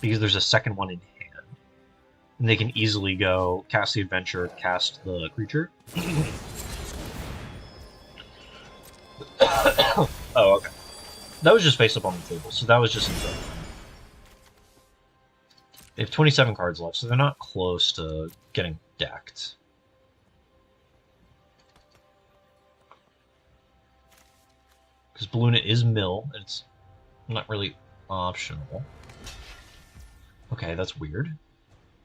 because there's a second one in hand, and they can easily go cast the adventure, cast the creature. Oh, okay. That was just face up on the table, so that was just insane. They have 27 cards left, so they're not close to getting decked. Because Balluna is mill, and it's not really optional. Okay, that's weird.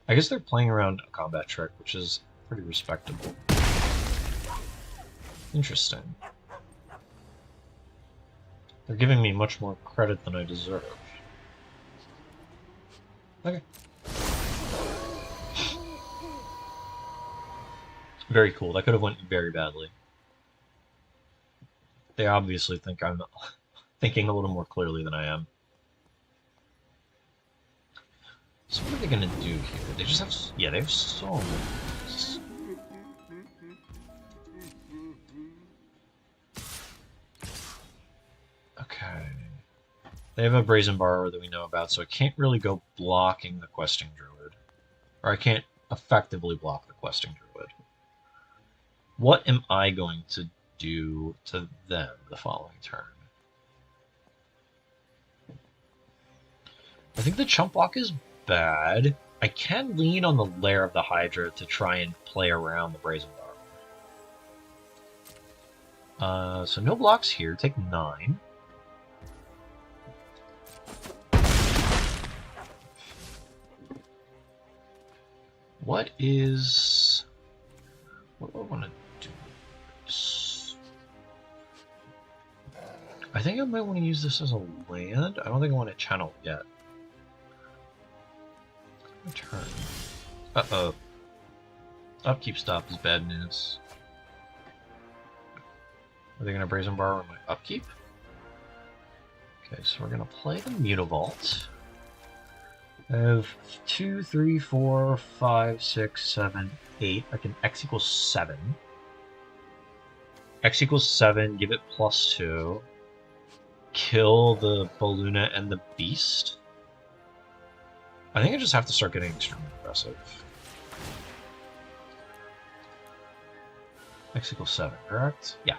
I guess they're playing around a combat trick, which is pretty respectable. Interesting. They're giving me much more credit than I deserve. Okay. Very cool. That could have went very badly. They obviously think I'm thinking a little more clearly than I am. So what are they gonna do here? They just have, yeah, they have so many. Okay. They have a Brazen Borrower that we know about, so I can't really go blocking the Questing Druid. Or I can't effectively block the Questing Druid. What am I going to do to them the following turn? I think the chump block is bad. I can lean on the Lair of the Hydra to try and play around the Brazen Borrower. So no blocks here. Take 9. What is... what do I want to do? I think I might want to use this as a land. I don't think I want to channel it yet. Turn. Uh-oh. Upkeep stop is bad news. Are they going to Brazen Borrower my upkeep? Okay, so we're going to play the Mutavault. I have 2, 3, 4, 5, 6, 7, 8. I can X equals 7. X equals 7, give it +2. Kill the Balluna and the Beast. I think I just have to start getting extremely aggressive. X equals 7, correct? Yeah.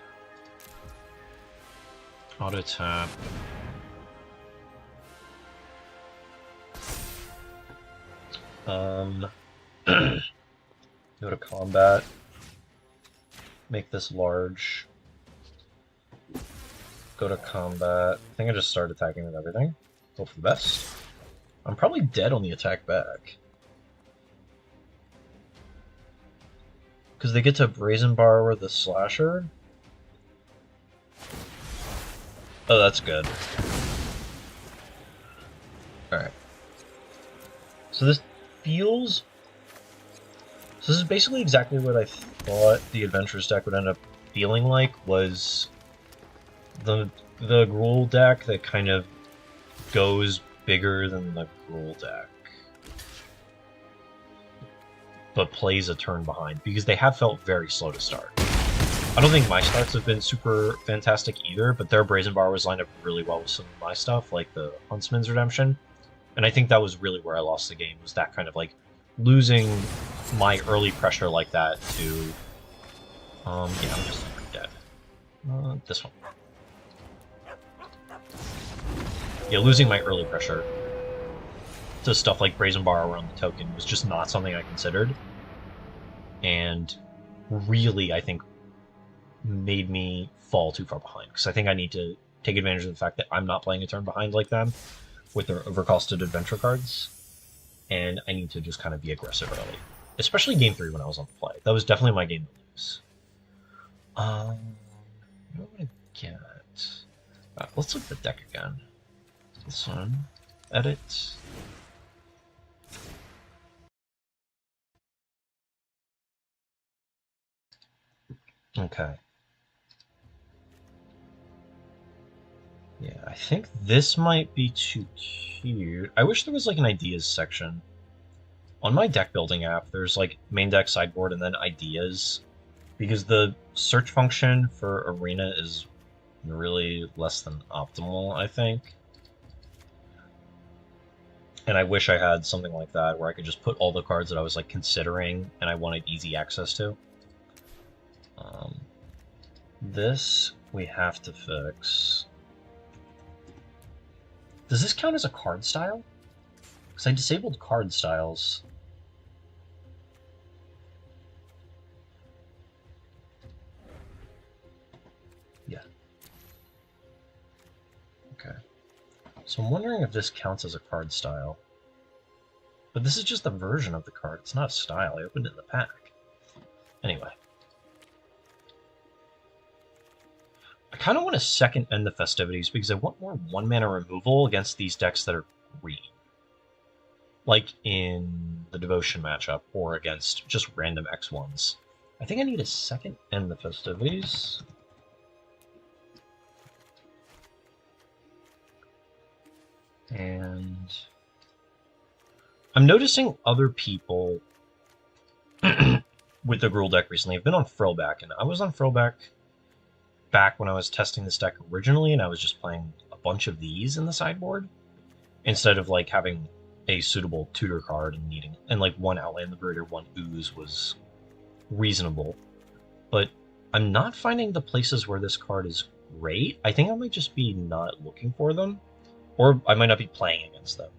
Auto tap. Go to combat. Make this large. Go to combat. I think I just start attacking with everything. Hope for the best. I'm probably dead on the attack back. Because they get to Brazen Borrower the Slasher. Oh, that's good. Alright. So this feels... So this is basically exactly what I thought the Adventurers deck would end up feeling like, was the Gruul deck that kind of goes bigger than the Gruul deck, but plays a turn behind, because they have felt very slow to start. I don't think my starts have been super fantastic either, but their Brazen Borrowers lined up really well with some of my stuff, like the Huntsman's Redemption, and I think that was really where I lost the game, was that kind of like losing my early pressure like that to, yeah, I'm just dead. This one. Yeah, losing my early pressure to stuff like Brazen Borrower on the token was just not something I considered, and really, I think, made me fall too far behind, because I think I need to take advantage of the fact that I'm not playing a turn behind like them with their overcosted adventure cards, and I need to just kind of be aggressive early. Especially Game 3 when I was on the play. That was definitely my game to lose. What am I going to get? Let's look at the deck again. This one. Edit. Okay. Yeah, I think this might be too cute. I wish there was like an ideas section. On my deck building app, there's like main deck, sideboard, and then ideas. Because the search function for Arena is really less than optimal, I think. And I wish I had something like that where I could just put all the cards that I was like considering and I wanted easy access to. This we have to fix. Does this count as a card style? Because I disabled card styles. Yeah. Okay. So I'm wondering if this counts as a card style. But this is just a version of the card. It's not a style. I opened it in the pack. Anyway. I kind of want to second end the festivities because I want more 1-mana removal against these decks that are green. Like in the Devotion matchup, or against just random X1s. I think I need a second end the festivities. And I'm noticing other people with the Gruul deck recently. I've been on Frillback, and I was on Frillback back when I was testing this deck originally, and I was just playing a bunch of these in the sideboard instead of like having a suitable tutor card and needing, and like one Outland Liberator, one Ooze was reasonable. But I'm not finding the places where this card is great. I think I might just be not looking for them, or I might not be playing against them.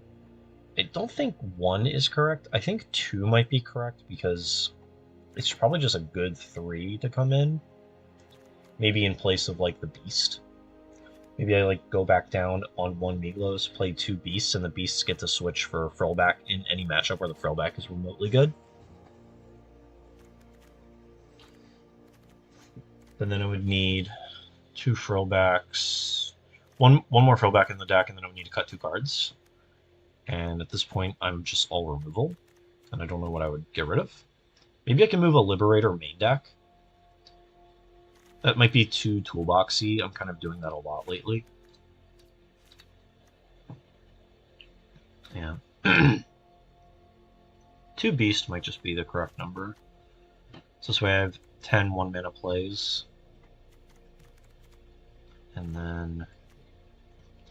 I don't think 1 is correct. I think 2 might be correct because it's probably just a good 3 to come in. Maybe in place of like the Beast. Maybe I like go back down on 1 Miglos, play 2 Beasts, and the Beasts get to switch for Frillback in any matchup where the Frillback is remotely good. But then I would need 2 Frillbacks, one more Frillback in the deck, and then I would need to cut 2 cards. And at this point, I'm just all removal, and I don't know what I would get rid of. Maybe I can move a Liberator main deck. That might be too toolboxy. I'm kind of doing that a lot lately. Yeah. 2 Beast might just be the correct number. So this way I have 10 1-mana plays. And then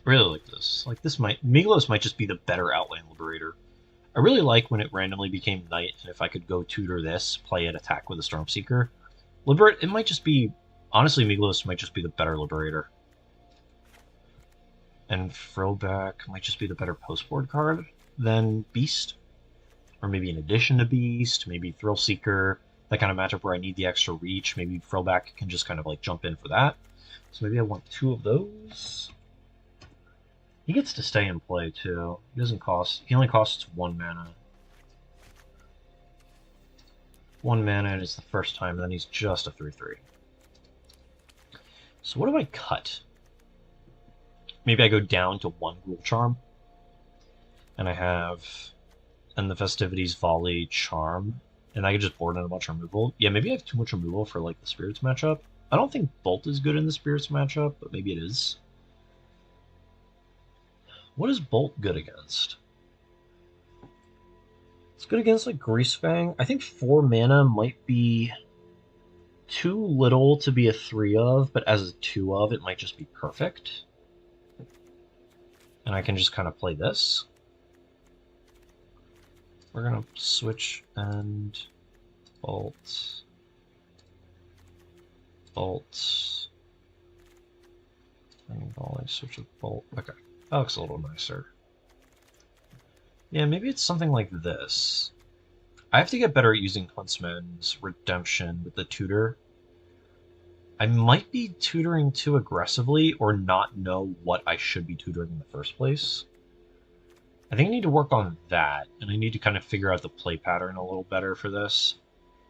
I really like this. Like this Miglos might just be the better Outland Liberator. I really like when it randomly became Knight, and if I could go tutor this, play it, attack with a Stormseeker. It might just be, honestly, Miglos might just be the better Liberator. And Frillback might just be the better postboard card than Beast. Or maybe in addition to Beast, maybe Thrill Seeker, that kind of matchup where I need the extra reach. Maybe Frillback can just kind of like jump in for that. So maybe I want 2 of those. He gets to stay in play too. He doesn't cost, he only costs 1 mana. 1 mana and it's the first time, and then he's just a 3/3. So what do I cut? Maybe I go down to 1 Gruul Charm. And I have, and the Festivities, Volley, Charm. And I can just board in a bunch of removal. Yeah, maybe I have too much removal for like the Spirits matchup. I don't think Bolt is good in the Spirits matchup, but maybe it is. What is Bolt good against? It's good against like Greasefang. I think 4 mana might be too little to be a 3 of, but as a 2 of, it might just be perfect. And I can just kind of play this. We're gonna switch and Bolt. Bolt. And Volley, switch with Bolt. Okay, that looks a little nicer. Yeah, maybe it's something like this. I have to get better at using Huntsman's Redemption with the tutor. I might be tutoring too aggressively or not know what I should be tutoring in the first place. I think I need to work on that, and I need to kind of figure out the play pattern a little better for this.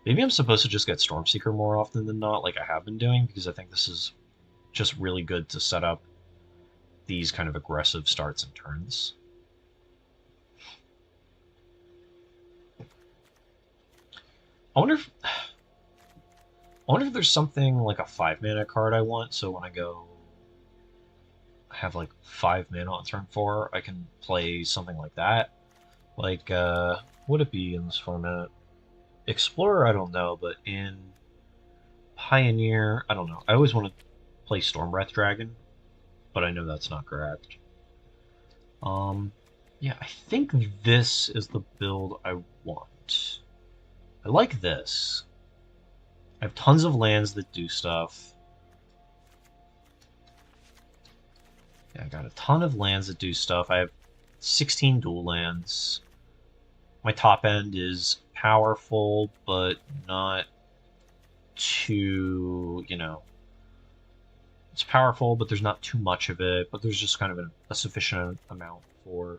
Maybe I'm supposed to just get Stormseeker more often than not, like I have been doing, because I think this is just really good to set up these kind of aggressive starts and turns. I wonder if there's something like a 5 mana card I want, so when I go have like 5 mana on turn 4, I can play something like that. Like, would it be in this format? Explorer, I don't know, but in Pioneer, I don't know. I always want to play Stormbreath Dragon, but I know that's not correct. Yeah, I think this is the build I want. I like this. I have tons of lands that do stuff. Yeah, I got a ton of lands that do stuff. I have 16 dual lands. My top end is powerful, but not too, you know... It's powerful, but there's not too much of it, but there's just kind of a sufficient amount for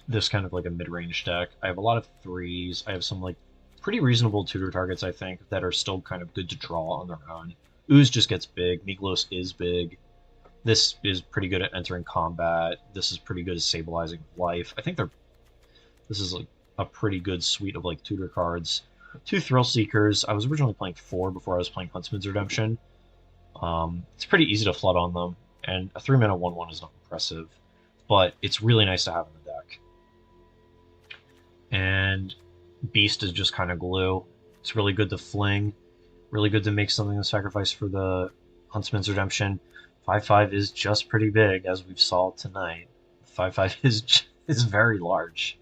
this kind of like a mid-range deck. I have a lot of 3s. I have some like pretty reasonable tutor targets, I think, that are still kind of good to draw on their own. Ooze just gets big. Miglos is big. This is pretty good at entering combat. This is pretty good at stabilizing life. I think this is like a pretty good suite of like tutor cards. 2 Thrill Seekers. I was originally playing 4 before I was playing Huntsman's Redemption. It's pretty easy to flood on them, and a 3 mana 1/1 is not impressive, but it's really nice to have in the deck. And Beast is just kind of glue. It's really good to fling, really good to make something to sacrifice for the Huntsman's Redemption. 5/5 is just pretty big, as we've saw tonight. 5/5 is very large.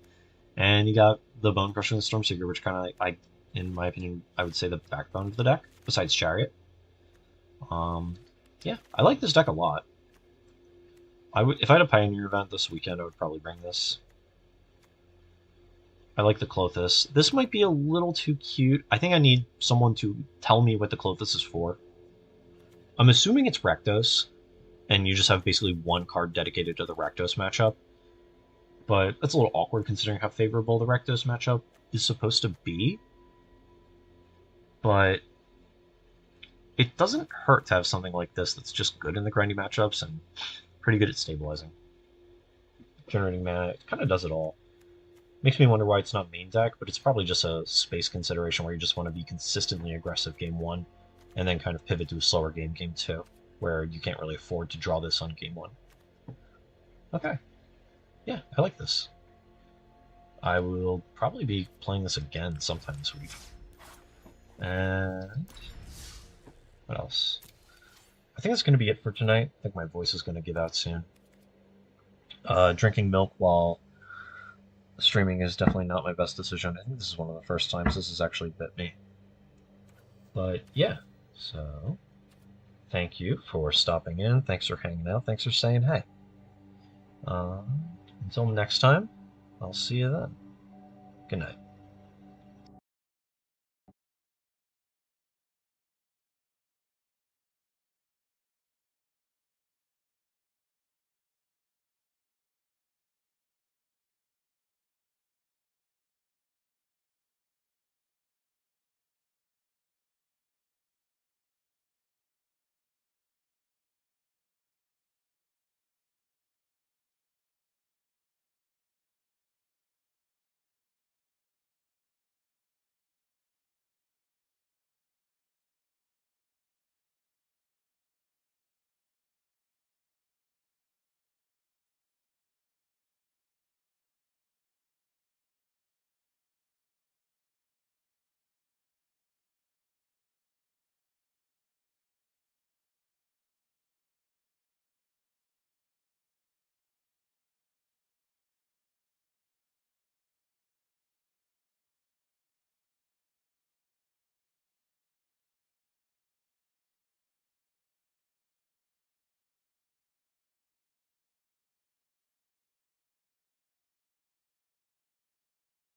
And you got the Bone Crusher and the Stormseeker, which kind of, in my opinion, I would say the backbone of the deck, besides Chariot. Yeah, I like this deck a lot. If I had a Pioneer event this weekend, I would probably bring this. I like the Klothys. This might be a little too cute. I think I need someone to tell me what the Klothys is for. I'm assuming it's Rakdos, and you just have basically 1 card dedicated to the Rakdos matchup. But that's a little awkward considering how favorable the Rakdos matchup is supposed to be. But it doesn't hurt to have something like this that's just good in the grindy matchups and pretty good at stabilizing. Generating mana, it kind of does it all. Makes me wonder why it's not main deck, but it's probably just a space consideration where you just want to be consistently aggressive game 1, and then kind of pivot to a slower game 2, where you can't really afford to draw this on game 1. Okay. Yeah, I like this. I will probably be playing this again sometime this week. And what else? I think that's going to be it for tonight. I think my voice is going to give out soon. Drinking milk while streaming is definitely not my best decision. I think this is one of the first times this has actually bit me. But yeah, so thank you for stopping in. Thanks for hanging out. Thanks for saying hey. Until next time, I'll see you then. Good night.